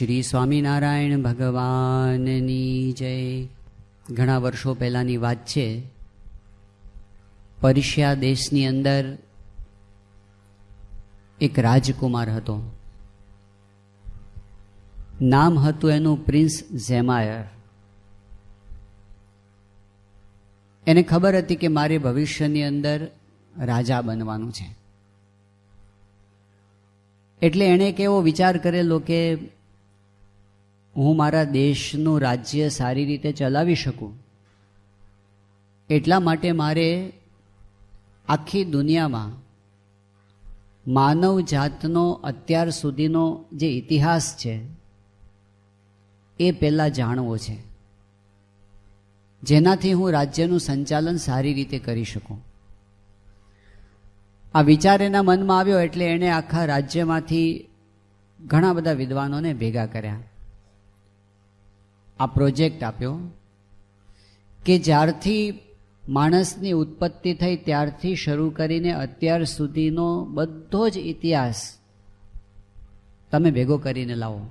શ્રી સ્વામિનારાયણ ભગવાનની જય. ઘણા વર્ષો પહેલાંની વાત છે. પર્શિયા દેશની અંદર એક રાજકુમાર હતો. નામ હતું એનું પ્રિન્સ ઝેમાયર. એને ખબર હતી કે મારે ભવિષ્યની અંદર રાજા બનવાનું છે. એટલે એણે એક એવો વિચાર કરેલો કે હું મારા દેશનું રાજ્ય સારી રીતે ચલાવી શકું એટલા માટે મારે આખી દુનિયામાં માનવ જાતનો અત્યાર સુધીનો જે ઇતિહાસ છે એ પહેલાં જાણવો છે, જેનાથી હું રાજ્યનું સંચાલન સારી રીતે કરી શકું. આ વિચાર એના મનમાં આવ્યો એટલે એણે આખા રાજ્યમાંથી ઘણા બધા વિદ્વાનોને ભેગા કર્યા. આ પ્રોજેક્ટ આપ્યો કે જ્યારથી માણસની ઉત્પત્તિ થઈ ત્યારથી શરૂ કરીને અત્યાર સુધીનો બધો જ ઇતિહાસ તમે ભેગો કરીને લાવો.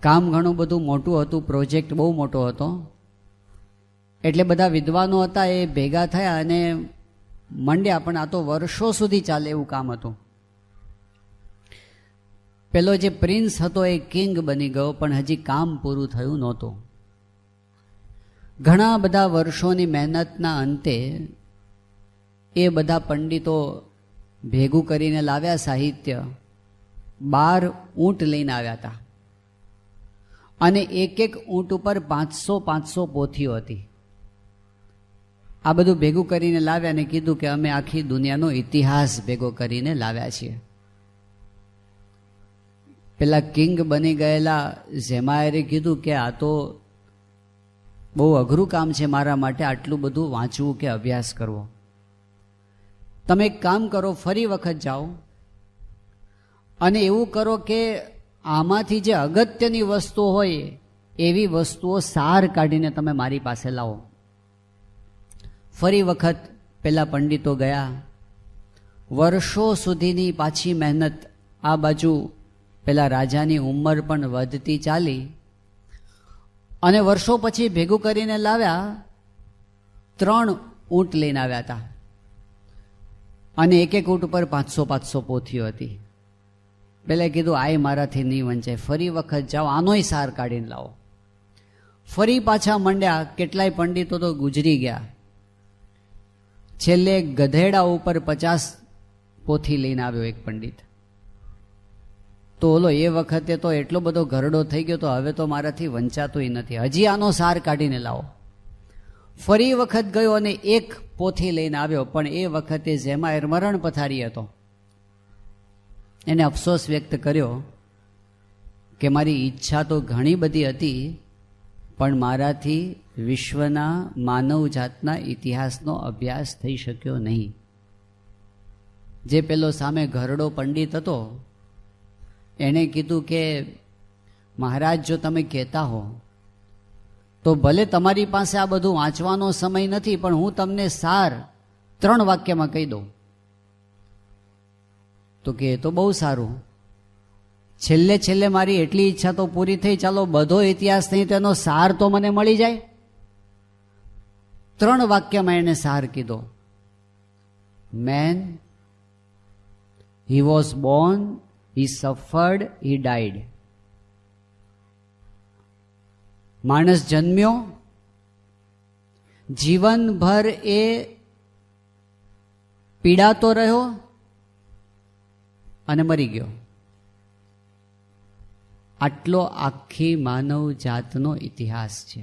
કામ ઘણું બધું મોટું હતું, પ્રોજેક્ટ બહુ મોટો હતો. એટલે બધા વિદ્વાનો હતા એ ભેગા થયા અને મંડ્યા, પણ આ તો વર્ષો સુધી ચાલે એવું કામ હતું. પેલો જે પ્રિન્સ હતો એ કિંગ બની ગયો, પણ હજી કામ પૂરું થયું નહોતું. ઘણા બધા વર્ષોની મહેનતના અંતે એ બધા પંડિતો ભેગું કરીને લાવ્યા સાહિત્ય. 12 ઊંટ લઈને આવ્યા હતા અને એક એક ઊંટ ઉપર 500 પોથીઓ હતી. આ બધું ભેગું કરીને લાવ્યા અને કીધું કે અમે આખી દુનિયાનો ઇતિહાસ ભેગો કરીને લાવ્યા છીએ. પેલા કિંગ બની ગયેલા ઝેમાયરે કીધું કે આ તો બહુ અઘરું કામ છે મારા માટે, આટલું બધું વાંચવું કે અભ્યાસ કરવો. તમે એક કામ કરો, ફરી વખત જાઓ અને એવું કરો કે આમાંથી જે અગત્યની વસ્તુઓ હોય એવી વસ્તુઓ સાર કાઢીને તમે મારી પાસે લાવો. ફરી વખત પેલા પંડિતો ગયા. વર્ષો સુધીની પાછી મહેનત. આ બાજુ પેલા રાજાની ઉંમર પણ વધતી ચાલી અને વર્ષો પછી ભેગું કરીને લાવ્યા. 3 ઊંટ લઈને આવ્યા હતા અને એક એક ઊંટ ઉપર 500 પોથીઓ હતી. પેલા કીધું આય મારાથી નહીં વંચાય, ફરી વખત જાઓ, આનોય સાર કાઢીને લાવો. ફરી પાછા મંડ્યા. કેટલાય પંડિતો તો ગુજરી ગયા. છેલ્લે ગધેડા ઉપર 50 પોથી લઈને આવ્યો એક પંડિત. તો ઓલો એ વખતે તો એટલો બધો ઘરડો થઈ ગયો, તો હવે તો મારાથી વંચાતું નથી, હજી આનો સાર કાઢીને લાવો. ફરી વખત ગયો અને એક પોથી લઈને આવ્યો, પણ એ વખતે ઝેમાયર મરણ પથારી હતો. એને અફસોસ વ્યક્ત કર્યો કે મારી ઈચ્છા તો ઘણી બધી હતી, પણ મારાથી વિશ્વના માનવ જાતના ઇતિહાસનો અભ્યાસ થઈ શક્યો નહીં. જે પેલો સામે ઘરડો પંડિત હતો એણે કીધું કે મહારાજ, જો તમે કહેતા હો તો ભલે તમારી પાસે આ બધું વાંચવાનો સમય નથી, પણ હું તમને સાર 3 વાક્યમાં કહી દઉં. તો કે એ તો બહુ સારું, છેલ્લે મારી એટલી ઈચ્છા તો પૂરી થઈ, ચાલો બધો ઇતિહાસ નહીં તો એનો સાર તો મને મળી જાય. 3 વાક્યમાં એને સાર કીધો. Man, he was born, he suffered, he died. માણસ જન્મ્યો, જીવનભર એ પીડાતો રહ્યો અને મરી ગયો. આટલો આખી માનવ જાતનો ઇતિહાસ છે.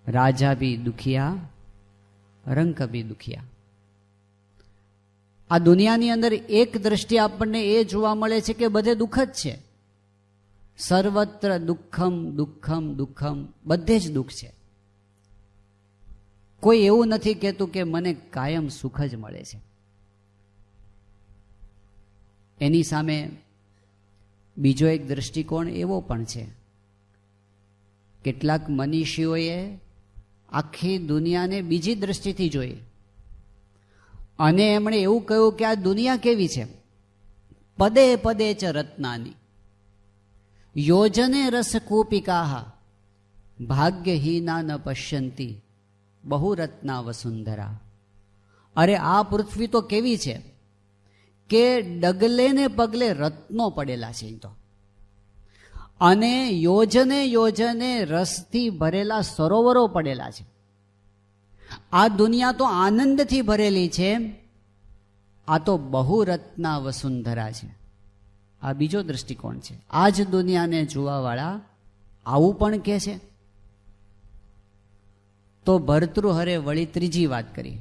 રાજા ભી દુખિયા, રંક ભી દુખિયા. આ દુનિયાની અંદર એક દ્રષ્ટિ આપણને એ જોવા મળે છે કે બધે દુઃખ જ છે. સર્વત્ર દુઃખમ દુઃખમ દુઃખમ, બધે જ દુઃખ છે. કોઈ એવું નથી કહેતું કે મને કાયમ સુખ જ મળે છે. એની સામે બીજો એક દ્રષ્ટિકોણ એવો પણ છે. કેટલાક મનીષીઓએ આખી દુનિયાને બીજી દ્રષ્ટિથી જોઈ અને એમણે એવું કહ્યું કે આ દુનિયા કેવી છે, પદે પદે ચ રત્નાની. યોજને રસ કૂપિકા ભાગ્યહીના ન પશ્યંતી બહુરત્ના વસુંધરા. અરે આ પૃથ્વી તો કેવી છે કે ડગલે ને પગલે રત્નો પડેલા છે તો, અને યોજને યોજને રસથી ભરેલા સરોવરો પડેલા છે. આ દુનિયા તો આનંદથી ભરેલી છે. આ તો બહુરત્ના વસુંધરા છે. આ બીજો દ્રષ્ટિકોણ છે. આ જ દુનિયાને જોવાવાળા આવું પણ કહે છે. તો ભર્તૃહરે વળી ત્રીજી વાત કરી.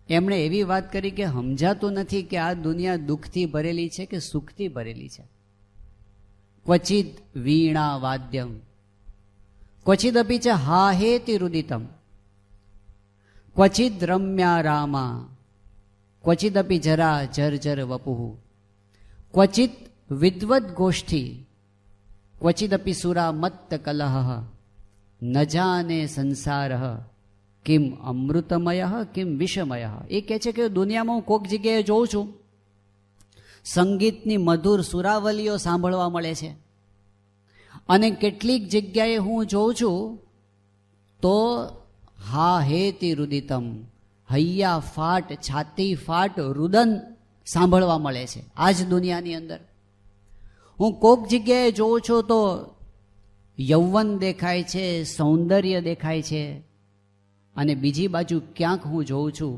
એમણે એવી વાત કરી કે સમજાતું નથી કે આ દુનિયા દુઃખથી ભરેલી છે કે સુખથી ભરેલી છે. ક્વચિદ વીણા વાદ્યમ ક્વચિદપી ચ હાહેતિ રુદિતમ ક્વચિદ રમ્યા રામા ક્વચિદપી જરા જર્જર વપુઃ ક્વચિત વિદ્વદ ગોષ્ઠી ક્વચિદપી સુરા મત્ત કલહ ન જાને સંસાર કિમ અમૃતમય કિમ વિષમય. એ કહે છે કે દુનિયામાં હું કોઈક જગ્યાએ જોઉં છું, સંગીતની મધુર સુરાવલીઓ સાંભળવા મળે છે, અને કેટલીક જગ્યાએ હું જોઉં છું તો હા હેતિ રુદિતમ, હૈયા ફાટ, છાતી ફાટ, રુદન સાંભળવા મળે છે. આ જ દુનિયાની અંદર હું કોઈક જગ્યાએ જોઉં છું તો યૌવન દેખાય છે, સૌંદર્ય દેખાય છે, અને બીજી બાજુ ક્યાંક હું જોઉં છું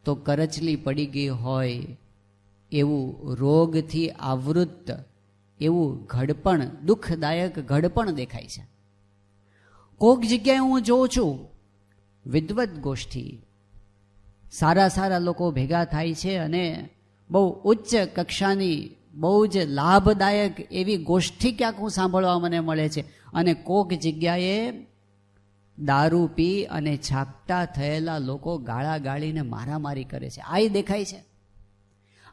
તો કરચલી પડી ગઈ હોય એવું રોગથી આવૃત એવું ઘડપણ, દુઃખદાયક ઘડપણ દેખાય છે. કોઈક જગ્યાએ હું જોઉં છું વિદ્વત ગોષ્ઠી, સારા સારા લોકો ભેગા થાય છે અને બહુ ઉચ્ચ કક્ષાની બહુ જ લાભદાયક એવી ગોષ્ઠી ક્યાંક હું સાંભળવા મને મળે છે. અને કોઈક જગ્યાએ દારૂ પી અને છાપટા થયેલા લોકો ગાળા ગાળીને મારામારી કરે છે. આ દેખાય છે.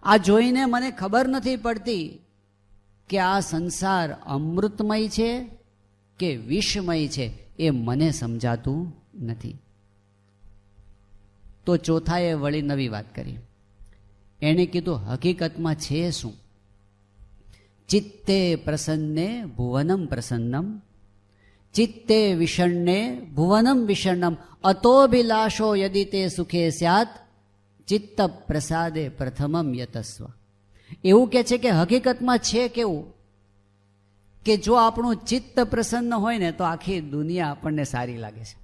આ જોઈને મને ખબર નથી પડતી કે આ સંસાર અમૃતમય છે કે વિષમય છે, એ મને સમજાતું નથી. તો ચોથાએ વળી નવી વાત કરી. એણે કીધું હકીકતમાં છે શું? ચિત્તે પ્રસન્ને ભુવનમ પ્રસન્નમ ચિત્તે વિષણ્ણે ભુવનમ વિષણ્ણમ અતોભિલાષો યદિ તે સુખે સ્યાત ચિત્ત પ્રસાદે પ્રથમમ યતસ્વ. એવું કે છે કે હકીકતમાં છે કેવું કે જો આપણું ચિત્ત પ્રસન્ન હોય ને તો આખી દુનિયા આપણને સારી લાગે છે,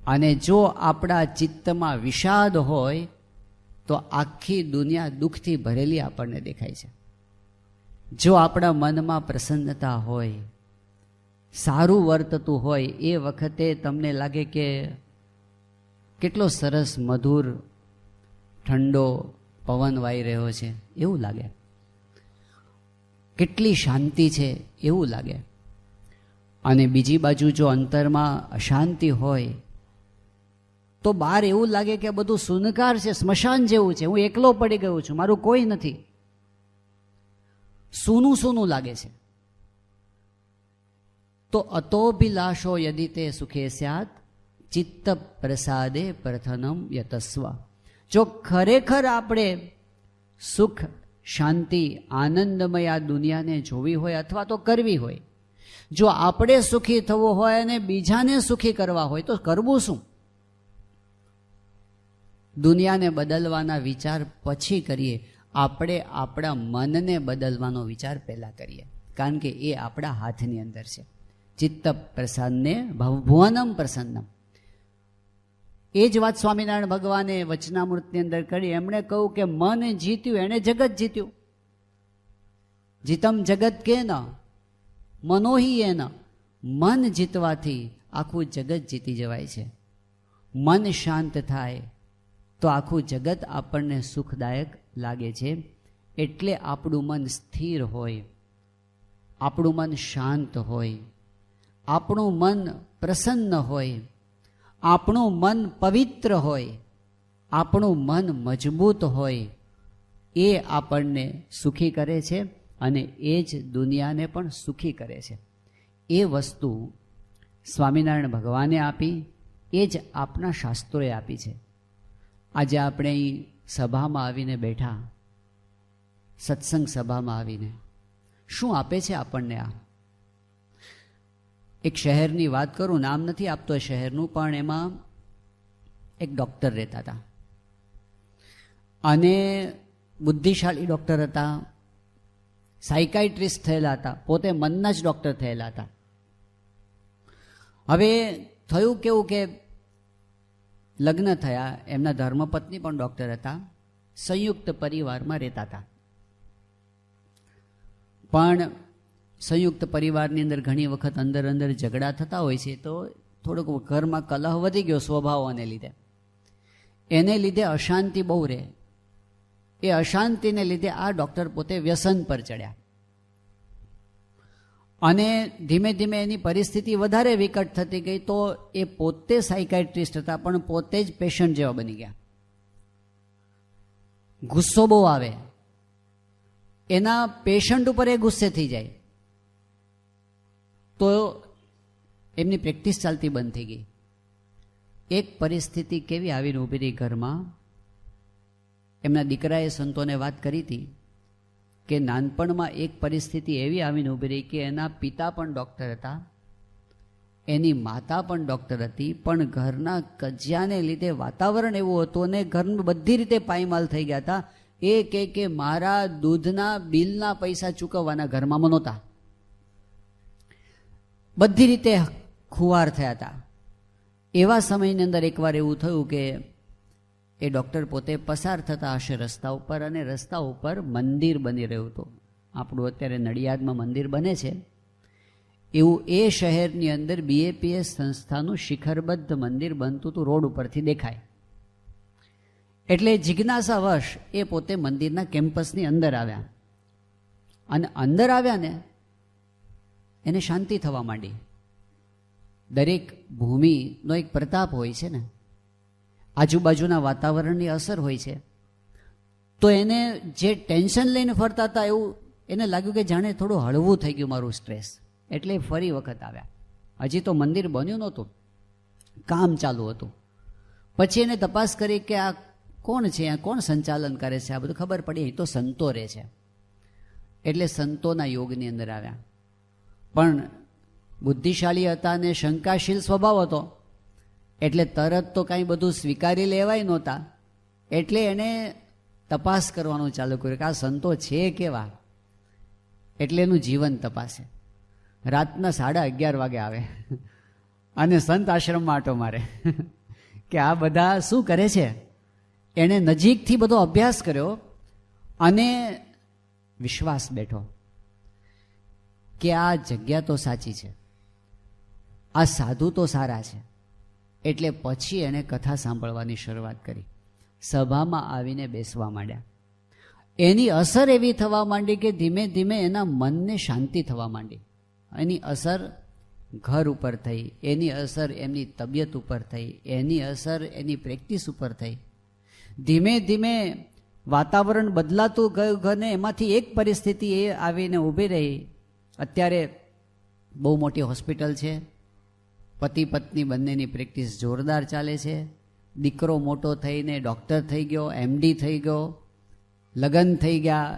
અને જો આપણા ચિત્તમાં વિષાદ હોય તો આખી દુનિયા દુઃખથી ભરેલી આપણને દેખાય છે. જો આપણા મનમાં પ્રસન્નતા હોય, સારું વર્તતું હોય, એ વખતે તમને લાગે કે કેટલો સરસ મધુર ઠંડો પવન વાઈ રહ્યો છે એવું લાગે, કેટલી શાંતિ છે એવું લાગે. અને બીજી બાજુ જો અંતરમાં અશાંતિ હોય તો બહાર એવું લાગે કે બધું સુનકાર છે, સ્મશાન જેવું છે, હું એકલો પડી ગયો છું, મારું કોઈ નથી, સૂનું સૂનું લાગે છે. તો અતોભિલાષો યદિ તે સુખે સ્યાત ચિત્ત પ્રસાદે પ્રથનમ યતસ્વ. જો ખરેખર આપણે સુખ, શાંતિ, આનંદમય આ દુનિયાને જોવી હોય અથવા તો કરવી હોય, જો આપણે સુખી થવું હોય અને બીજાને સુખી કરવા હોય તો કરવું શું? દુનિયાને બદલવાના વિચાર પછી કરીએ, આપણે આપણા મનને બદલવાનો વિચાર પહેલા કરીએ, કારણ કે એ આપણા હાથની અંદર છે. ચિત્ત પ્રસન્ને ભુવનમ પ્રસન્નમ. એ જ વાત સ્વામિનારાયણ ભગવાને વચનામૃતની અંદર કરી. એમણે કહ્યું કે મન જીત્યું એણે જગત જીત્યું. જીતમ જગત કે ન મનોહી એ ન. મન જીતવાથી આખું જગત જીતી જવાય છે. મન શાંત થાય તો આખું જગત આપણને સુખદાયક લાગે છે. એટલે આપણું મન સ્થિર હોય, આપણું મન શાંત હોય, આપણું મન પ્રસન્ન હોય, આપણું મન પવિત્ર હોય, આપણું મન મજબૂત હોય, એ આપણને સુખી કરે છે અને એ જ દુનિયાને પણ સુખી કરે છે. એ વસ્તુ સ્વામિનારાયણ ભગવાને આપી, એ જ આપણા શાસ્ત્રોએ આપી છે. આજે આપણે અહીં સભામાં આવીને બેઠા, સત્સંગ સભામાં આવીને શું આપે છે આપણને આ? એક શહેરની વાત કરું, નામ નથી આપતો શહેરનું, પણ એમાં એક ડૉક્ટર રહેતા હતા અને બુદ્ધિશાળી ડૉક્ટર હતા, સાયકાઇટ્રિસ્ટ થયેલા હતા, પોતે મનના જ ડૉક્ટર થયેલા હતા. હવે થયું કેવું કે લગ્ન થયા, એમના ધર્મપત્ની પણ ડૉક્ટર હતા, સંયુક્ત પરિવારમાં રહેતા હતા. પણ સંયુક્ત પરિવારની અંદર ઘણી વખત અંદર અંદર ઝઘડા થતા હોય છે, તો થોડુંક ઘરમાં કલહ વધી ગયો સ્વભાવોને લીધે. એને લીધે અશાંતિ બહુ રહે. એ અશાંતિને લીધે આ ડૉક્ટર પોતે વ્યસન પર ચડ્યા અને ધીમે ધીમે એની પરિસ્થિતિ વધારે વિકટ થતી ગઈ. તો એ પોતે સાયકાઇટ્રિસ્ટ હતા, પણ પોતે જ પેશન્ટ જેવા બની ગયા. ગુસ્સો બહુ આવે, એના પેશન્ટ ઉપર એ ગુસ્સે થઈ જાય, તો એમની પ્રેક્ટિસ ચાલતી બંધ થઈ ગઈ. એક પરિસ્થિતિ કેવી આવીને ઊભી રહી ઘરમાં. એમના દીકરાએ સંતોને વાત કરી હતી કે નાનપણમાં એક પરિસ્થિતિ એવી આવીને ઊભી રહી કે એના પિતા પણ ડૉક્ટર હતા, એની માતા પણ ડૉક્ટર હતી, પણ ઘરના કજિયાને લીધે વાતાવરણ એવું હતું અને ઘરમાં બધી રીતે પાયમાલ થઈ ગયા હતા. એ કે મારા દૂધના બિલના પૈસા ચૂકવવાના ઘરમાં નહોતા, બધી રીતે ખુવાર થયા હતા. એવા સમયની અંદર એકવાર એવું થયું કે એ ડૉક્ટર પોતે પસાર થતા હશે રસ્તા ઉપર, અને રસ્તા ઉપર મંદિર બની રહ્યું હતું. આપણું અત્યારે નડિયાદમાં મંદિર બને છે એવું એ શહેરની અંદર BAPS સંસ્થાનું શિખરબદ્ધ મંદિર બનતું હતું, રોડ ઉપરથી દેખાય. એટલે જિજ્ઞાસાવશ એ પોતે મંદિરના કેમ્પસની અંદર આવ્યા, અને અંદર આવ્યા ને એને શાંતિ થવા માંડી. દરેક ભૂમિનો એક પ્રતાપ હોય છે ને, આજુબાજુના વાતાવરણની અસર હોય છે. તો એને જે ટેન્શન લઈને ફરતા હતા એવું એને લાગ્યું કે જાણે થોડું હળવું થઈ ગયું મારું સ્ટ્રેસ. એટલે ફરી વખત આવ્યા. હજી તો મંદિર બન્યું નહોતું, કામ ચાલુ હતું. પછી એને તપાસ કરી કે આ કોણ છે, આ કોણ સંચાલન કરે છે, આ બધું ખબર પડી અહીં તો સંતો રહે છે. એટલે સંતોના યોગની અંદર આવ્યા. પણ બુદ્ધિશાળી હતા અને શંકાશીલ સ્વભાવ હતો, એટલે તરત તો કાંઈ બધું સ્વીકારી લેવાય નહોતા. એટલે એને તપાસ કરવાનું ચાલુ કર્યું કે આ સંતો છે કેવા. એટલે એનું જીવન તપાસે. રાતના 11:30 વાગે આવે અને સંત આશ્રમમાં આંટો મારે કે આ બધા શું કરે છે. એણે નજીકથી બધો અભ્યાસ કર્યો અને વિશ્વાસ બેઠો કે આ જગ્યા તો સાચી છે, આ સાધુ તો સારા છે. એટલે પછી એણે કથા સાંભળવાની શરૂઆત કરી. સભામાં આવીને બેસવા માંડ્યા. એની અસર એવી થવા માંડી કે ધીમે ધીમે એના મનને શાંતિ થવા માંડી. એની અસર ઘર ઉપર થઈ, એની અસર એમની તબિયત ઉપર થઈ, એની અસર એની પ્રેક્ટિસ ઉપર થઈ. ધીમે ધીમે વાતાવરણ બદલાતું ગયું ઘરને. એમાંથી એક પરિસ્થિતિ એ આવીને ઊભી રહી. અત્યારે બહુ મોટી હોસ્પિટલ છે, પતિ પત્ની બંનેની પ્રેક્ટિસ જોરદાર ચાલે છે. દીકરો મોટો થઈને ડૉક્ટર થઈ ગયો, MD થઈ ગયો, લગ્ન થઈ ગયા.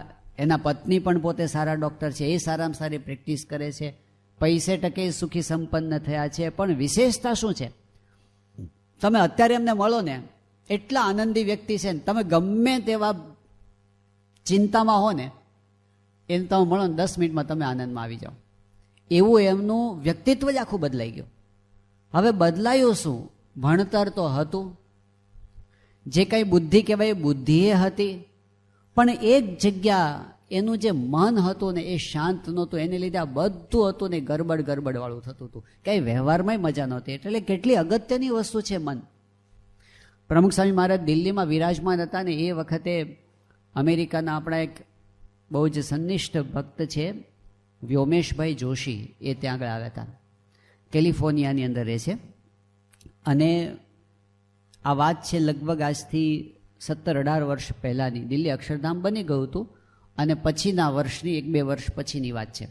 એના પત્ની પણ પોતે સારા ડૉક્ટર છે, એ સારામાં સારી પ્રેક્ટિસ કરે છે. પૈસે ટકે સુખી સંપન્ન થયા છે. પણ વિશેષતા શું છે? તમે અત્યારે એમને મળો ને, એટલા આનંદી વ્યક્તિ છે ને, તમે ગમે તેવા ચિંતામાં હો ને, એને તમે મળો ને 10 મિનિટમાં તમે આનંદમાં આવી જાઓ. એવું એમનું વ્યક્તિત્વ જ આખું બદલાઈ ગયું. હવે બદલાયું શું? ભણતર તો હતું, જે કંઈ બુદ્ધિ કહેવાય એ બુદ્ધિએ હતી, પણ એક જગ્યા એનું જે મન હતું ને એ શાંત નહોતું. એને લીધે આ બધું હતું ને ગરબડવાળું થતું હતું. કંઈ વ્યવહારમાંય મજા નહોતી. એટલે કેટલી અગત્યની વસ્તુ છે મન. પ્રમુખ સ્વામી મહારાજ દિલ્હીમાં વિરાજમાન હતા ને એ વખતે અમેરિકાના આપણા એક બહુ જ સંનિષ્ઠ ભક્ત છે વ્યોમેશભાઈ જોશી, એ ત્યાં આગળ આવ્યા હતા. કેલિફોર્નિયાની અંદર રહે છે. અને આ વાત છે લગભગ આજથી 17-18 વર્ષ પહેલાંની. દિલ્હી અક્ષરધામ બની ગયું હતું અને પછીના વર્ષની 1-2 વર્ષ પછીની વાત છે.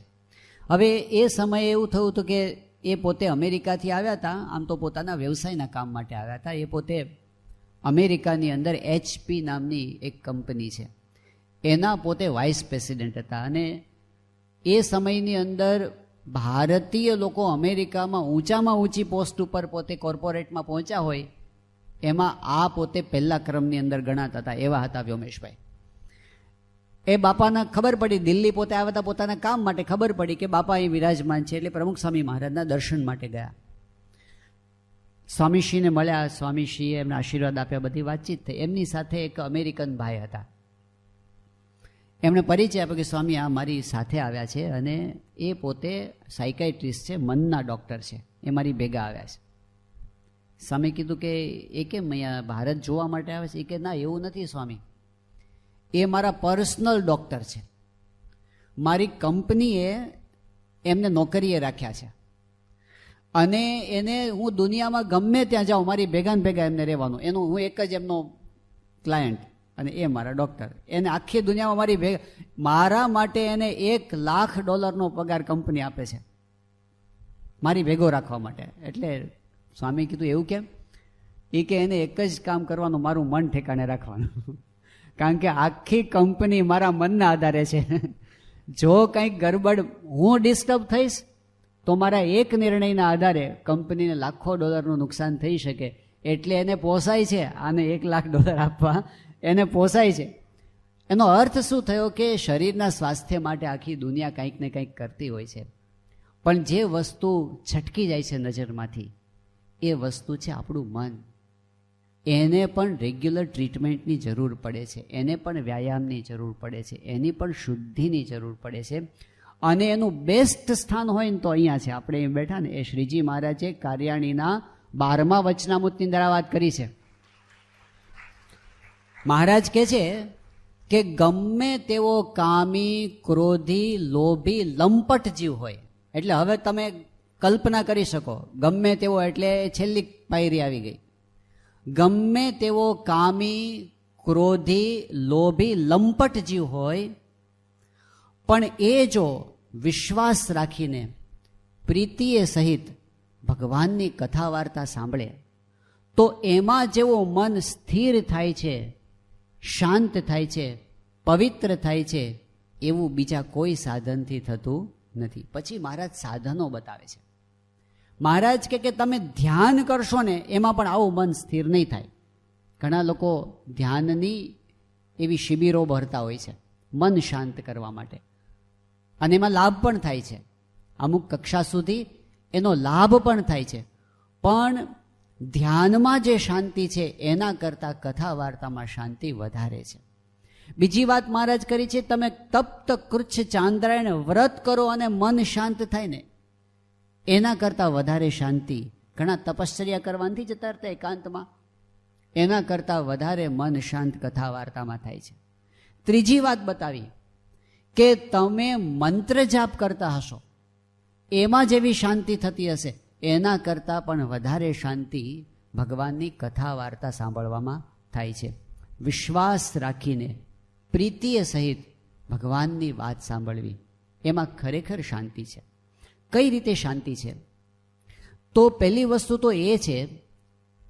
હવે એ સમયે એવું થયું હતું કે એ પોતે અમેરિકાથી આવ્યા હતા. આમ તો પોતાના વ્યવસાયના કામ માટે આવ્યા હતા. એ પોતે અમેરિકાની અંદર HP નામની એક કંપની છે, એના પોતે વાઇસ પ્રેસિડેન્ટ હતા. અને એ સમયની અંદર ભારતીય લોકો અમેરિકામાં ઊંચામાં ઊંચી પોસ્ટ ઉપર પોતે કોર્પોરેટમાં પહોંચ્યા હોય એમાં આ પોતે પહેલા ક્રમની અંદર ગણાતા હતા, એવા હતા વ્યોમેશભાઈ. એ બાપાને ખબર પડી, દિલ્હી પોતે આવ્યા હતા પોતાના કામ માટે, ખબર પડી કે બાપા અહીં વિરાજમાન છે, એટલે પ્રમુખ સ્વામી મહારાજના દર્શન માટે ગયા. સ્વામીશ્રીને મળ્યા, સ્વામીશ્રીએ એમને આશીર્વાદ આપ્યા, બધી વાતચીત થઈ. એમની સાથે એક અમેરિકન ભાઈ હતા, એમણે પરિચય આપ્યો કે સ્વામી આ મારી સાથે આવ્યા છે અને એ પોતે સાયકાઇટ્રિસ્ટ છે, મનના ડૉક્ટર છે, એ મારી ભેગા આવ્યા છે. સ્વામી કીધું કે એ કેમ અહીંયા ભારત જોવા માટે આવે છે? એ કે ના એવું નથી સ્વામી, એ મારા પર્સનલ ડૉક્ટર છે, મારી કંપનીએ એમને નોકરીએ રાખ્યા છે અને એને હું દુનિયામાં ગમે ત્યાં જાઉં મારી ભેગા ને ભેગા એમને રહેવાનું, એનું હું એક જ એમનો ક્લાયન્ટ અને એ મારા ડૉક્ટર. એને આખી દુનિયામાં મારી ભેગા, મારા માટે એને $1,00,000 પગાર કંપની આપે છે મારી ભેગો રાખવા માટે. એટલે સ્વામી કીધું એવું કેમ? એ કે એને એક જ કામ કરવાનું, મારું મન ઠેકાણે રાખવાનું, કારણ કે આખી કંપની મારા મનના આધારે છે. જો કંઈક ગરબડ હું ડિસ્ટર્બ થઈશ તો મારા એક નિર્ણયના આધારે કંપનીને $1,00,000 નુકસાન થઈ શકે. એટલે એને પોસાય છે આને $1,00,000 આપવા, એને પોસાય છે. એનો અર્થ શું થયો કે શરીરના સ્વાસ્થ્ય માટે આખી દુનિયા કંઈક ને કંઈક કરતી હોય છે, પણ જે વસ્તુ છટકી જાય છે નજરમાંથી એ વસ્તુ છે આપણું મન. એને પણ રેગ્યુલર ટ્રીટમેન્ટની જરૂર પડે છે, એને પણ વ્યાયામની જરૂર પડે છે, એની પણ શુદ્ધિની જરૂર પડે છે. અને એનું બેસ્ટ સ્થાન હોય ને તો અહીંયા છે, આપણે અહીં બેઠા ને એ શ્રીજી મહારાજે કારિયાણીના 12મા વચનામૃતની અંદર આ વાત કરી છે. મહારાજ કહે છે કે ગમે તેવો કામી, ક્રોધી, લોભી, લંપટ જીવ હોય, એટલે હવે તમે કલ્પના કરી શકો, ગમે તેવો એટલે છેલ્લી પાયરી આવી ગઈ. ગમે તેવો કામી, ક્રોધી, લોભી, લંપટ જીવ હોય, પણ એ જો વિશ્વાસ રાખીને પ્રીતિએ સહિત ભગવાનની કથા વાર્તા સાંભળે તો એમાં જેવો મન સ્થિર થાય છે, શાંત થાય છે, પવિત્ર થાય છે, એવું બીજા કોઈ સાધનથી થતું નથી. પછી મહારાજ સાધનો બતાવે છે. મહારાજ કે તમે ધ્યાન કરશો ને એમાં પણ આવું મન સ્થિર નહીં થાય. ઘણા લોકો ધ્યાનની એવી શિબિરો ભરતા હોય છે મન શાંત કરવા માટે, અને એમાં લાભ પણ થાય છે, અમુક કક્ષા સુધી એનો લાભ પણ થાય છે, પણ ધ્યાનમાં જે શાંતિ છે એના કરતાં કથા વાર્તામાં શાંતિ વધારે છે. બીજી વાત મહારાજ કરી છે, તમે તપ્ત કૃચ્છ ચાંદ્રાયણ વ્રત કરો અને મન શાંત થાય ને એના કરતાં વધારે શાંતિ ઘણા તપશ્ચર્યા કરવાથી જતા રહેતા એકાંતમાં, એના કરતાં વધારે મન શાંત કથા વાર્તામાં થાય છે. ત્રીજી વાત બતાવી કે તમે મંત્ર જાપ કરતા હશો એમાં જેવી શાંતિ થતી હશે એના કરતાં પણ વધારે શાંતિ ભગવાનની કથા વાર્તા સાંભળવામાં થાય છે. વિશ્વાસ રાખીને પ્રીતિએ સહિત ભગવાનની વાત સાંભળવી એમાં ખરેખર શાંતિ છે. કઈ રીતે શાંતિ છે? તો પહેલી વસ્તુ તો એ છે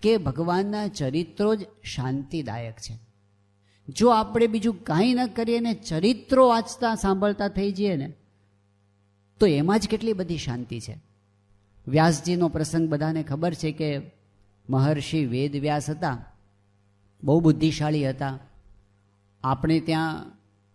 કે ભગવાનના ચરિત્રો જ શાંતિદાયક છે. જો આપણે બીજું કાંઈ ન કરીએ ને ચરિત્રો વાંચતા સાંભળતા થઈ જઈએ ને તો એમાં જ કેટલી બધી શાંતિ છે. વ્યાસજીનો પ્રસંગ બધાને ખબર છે કે મહર્ષિ વેદવ્યાસ હતા, બહુ બુદ્ધિશાળી હતા. આપણે ત્યાં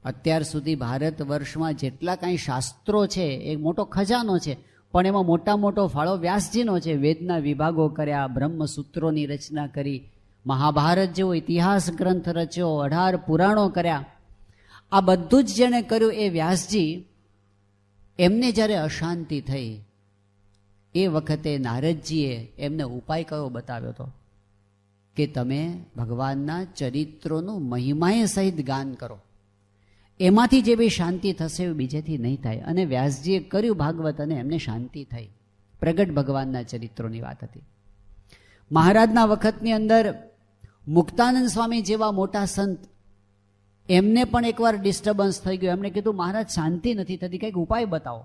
અત્યાર સુધી ભારત વર્ષમાં જેટલા કાંઈ શાસ્ત્રો છે એ મોટો ખજાનો છે, પણ એમાં મોટો ફાળો વ્યાસજીનો છે. વેદના વિભાગો કર્યા, બ્રહ્મસૂત્રોની રચના કરી, મહાભારત જેવો ઇતિહાસ ગ્રંથ રચ્યો, 18 પુરાણો કર્યા. આ બધું જ જેણે કર્યું એ વ્યાસજી, એમને જ્યારે અશાંતિ થઈ એ વખતે નારદજીએ એમને ઉપાય કયો બતાવ્યો હતો કે તમે ભગવાનના ચરિત્રોનું મહિમાએ સહિત ગાન કરો, એમાંથી જે બી શાંતિ થશે એ બીજેથી નહીં થાય. અને વ્યાસજીએ કર્યું ભાગવત અને એમને શાંતિ થઈ. પ્રગટ ભગવાનના ચરિત્રોની વાત હતી. મહારાજના વખતની અંદર મુક્તાનંદ સ્વામી જેવા મોટા સંત, એમને પણ એકવાર ડિસ્ટર્બન્સ થઈ ગયું. એમણે કીધું મહારાજ શાંતિ નથી થતી, કંઈક ઉપાય બતાવો.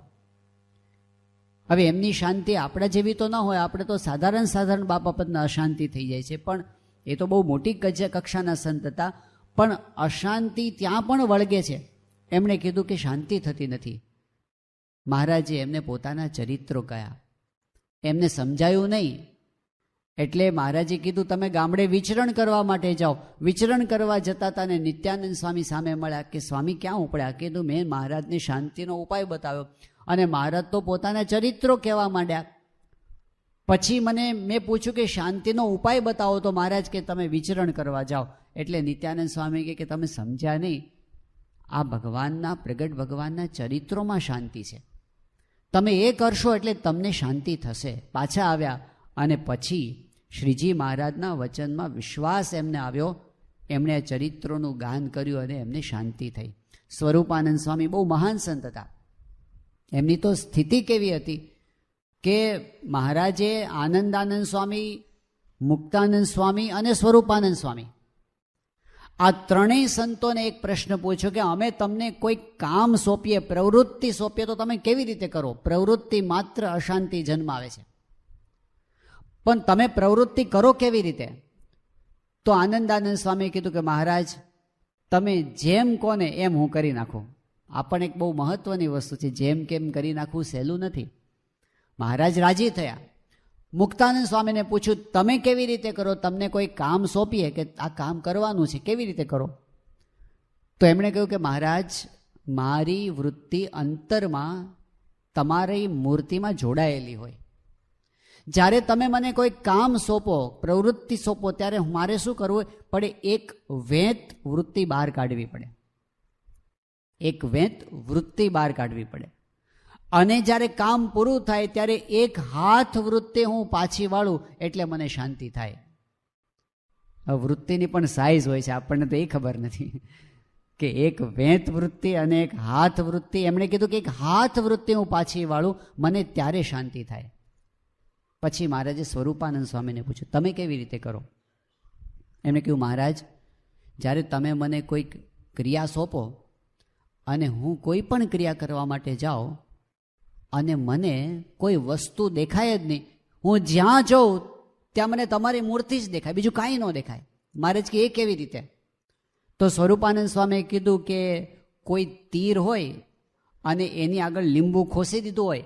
હવે એમની શાંતિ આપણા જેવી તો ન હોય, આપણે તો સાધારણ બાબતના અશાંતિ થઈ જાય છે, પણ એ તો બહુ મોટી કક્ષાના સંત હતા. પણ અશાંતિ ત્યાં પણ વળગે છે. એમણે કીધું કે શાંતિ થતી નથી. મહારાજે એમને પોતાના ચરિત્રો કયા. એમને સમજાયું નહીં એટલે મહારાજે કીધું તમે ગામડે વિચરણ કરવા માટે જાઓ. વિચરણ કરવા જતા હતા ને નિત્યાનંદ સ્વામી સામે મળ્યા કે સ્વામી ક્યાં ઉપડ્યા? કીધું મેં મહારાજને શાંતિનો ઉપાય બતાવ્યો અને મહારાજ તો પોતાના ચરિત્રો કહેવા માંડ્યા. પછી મેં પૂછ્યું કે શાંતિનો ઉપાય બતાવો તો મહારાજ કે તમે વિચરણ કરવા જાઓ. એટલે નિત્યાનંદ સ્વામી કે તમે સમજ્યા નહીં, આ ભગવાનના પ્રગટ ભગવાનના ચરિત્રોમાં શાંતિ છે. તમે એ કરશો એટલે તમને શાંતિ થશે. પાછા આવ્યા અને પછી શ્રીજી મહારાજના વચનમાં વિશ્વાસ એમને આવ્યો. એમણે આ ચરિત્રોનું ગાન કર્યું અને એમને શાંતિ થઈ. સ્વરૂપાનંદ સ્વામી બહુ મહાન સંત હતા. એમની તો સ્થિતિ કેવી હતી કે મહારાજે આનંદાનંદ સ્વામી, મુક્તાનંદ સ્વામી અને સ્વરૂપાનંદ સ્વામી આ ત્રણેય સંતોને એક પ્રશ્ન પૂછ્યો કે અમે તમને કોઈ કામ સોંપીએ, પ્રવૃત્તિ સોંપીએ તો તમે કેવી રીતે કરો? પ્રવૃત્તિ માત્ર અશાંતિ જન્માવે છે, પણ તમે પ્રવૃત્તિ કરો કેવી રીતે? તો આનંદાનંદ સ્વામીએ કીધું કે મહારાજ તમે જેમ કહો ને એમ હું કરી નાખું. આ પણ એક બહુ મહત્વની વસ્તુ છે, જેમ કેમ કરી નાખવું સહેલું નથી. મહારાજ રાજી થયા. મુક્તાનંદ સ્વામીને પૂછ્યું તમે કેવી રીતે કરો? તમને કોઈ કામ સોંપીએ કે આ કામ કરવાનું છે, કેવી રીતે કરો? તો એમણે કહ્યું કે મહારાજ મારી વૃત્તિ અંતરમાં તમારી મૂર્તિમાં જોડાયેલી હોય. જ્યારે તમે મને કોઈ કામ સોંપો, પ્રવૃત્તિ સોંપો, ત્યારે મારે શું કરવું પડે? એક વેત વૃત્તિ બહાર કાઢવી પડે. એક વેત વૃત્તિ બહાર કાઢવી પડે. અને જ્યારે કામ પૂરું થાય ત્યારે એક હાથ વૃત્તિ હું પાછી વાળું એટલે મને શાંતિ થાય. વૃત્તિની પણ સાઈઝ હોય છે, આપણને તો એ ખબર નથી કે એક વેત વૃત્તિ અને એક હાથ વૃત્તિ. એમણે કીધું કે એક હાથ વૃત્તિ હું પાછી વાળું મને ત્યારે શાંતિ થાય. પછી મહારાજે સ્વરૂપાનંદ સ્વામીને પૂછ્યું તમે કેવી રીતે કરો? એમણે કહ્યું મહારાજ જ્યારે તમે મને કોઈ ક્રિયા સોંપો અને હું કોઈ પણ ક્રિયા કરવા માટે જાઉં અને મને કોઈ વસ્તુ દેખાય જ નહીં, હું જ્યાં જાઉં ત્યાં મને તમારી મૂર્તિ જ દેખાય, બીજું કાંઈ ન દેખાય. મહારાજ કે એ કેવી રીતે? તો સ્વરૂપાનંદ સ્વામીએ કીધું કે કોઈ તીર હોય અને એની આગળ લીંબુ ખોસી દીધું હોય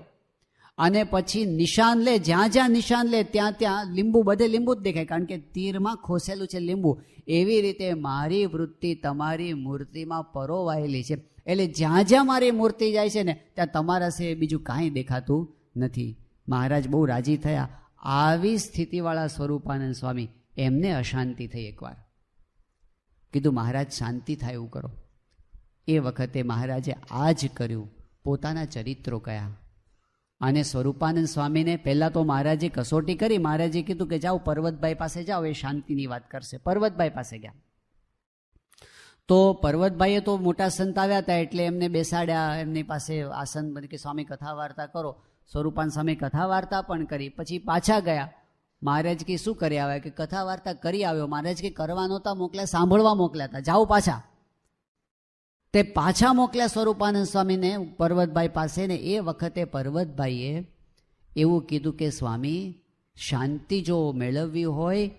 અને પછી નિશાન લે, જ્યાં જ્યાં નિશાન લે ત્યાં ત્યાં લીંબુ, બધે લીંબુ જ દેખાય, કારણ કે તીરમાં ખોસેલું છે લીંબુ. એવી રીતે મારી વૃત્તિ તમારી મૂર્તિમાં પરોવાયેલી છે. એટલે જ્યાં જ્યાં મારી મૂર્તિ જાય છે ને ત્યાં તમારા સિવાય બીજું કાંઈ દેખાતું નથી. મહારાજ બહુ રાજી થયા. આવી સ્થિતિવાળા સ્વરૂપાનંદ સ્વામી, એમને અશાંતિ થઈ. એકવાર કીધું મહારાજ શાંતિ થાય એવું કરો. એ વખતે મહારાજે આ જ કર્યું, પોતાના ચરિત્રો કયા. અને સ્વરૂપાનંદ સ્વામીને પહેલાં તો મહારાજે કસોટી કરી. મહારાજે કીધું કે જાઓ પર્વતભાઈ પાસે જાઓ, એ શાંતિની વાત કરશે. પર્વતભાઈ પાસે ગયા તો પર્વતભાઈએ તો મોટા સંત આવ્યા હતા એટલે એમને બેસાડ્યા, એમની પાસે આસન બની કે સ્વામી કથા વાર્તા કરો. સ્વરૂપાનંદ સ્વામી કથા વાર્તા પણ કરી. પછી પાછા ગયા. મહારાજ કે શું કરી આવ્યા? કે કથા વાર્તા કરી આવ્યો. મહારાજ કે કરવા નહોતા મોકલ્યા, સાંભળવા મોકલ્યા હતા, જાઓ પાછા. તે પાછા મોકલ્યા સ્વરૂપાનંદ સ્વામીને પર્વતભાઈ પાસે. ને એ વખતે પર્વતભાઈએ એવું કીધું કે સ્વામી શાંતિ જો મેળવવી હોય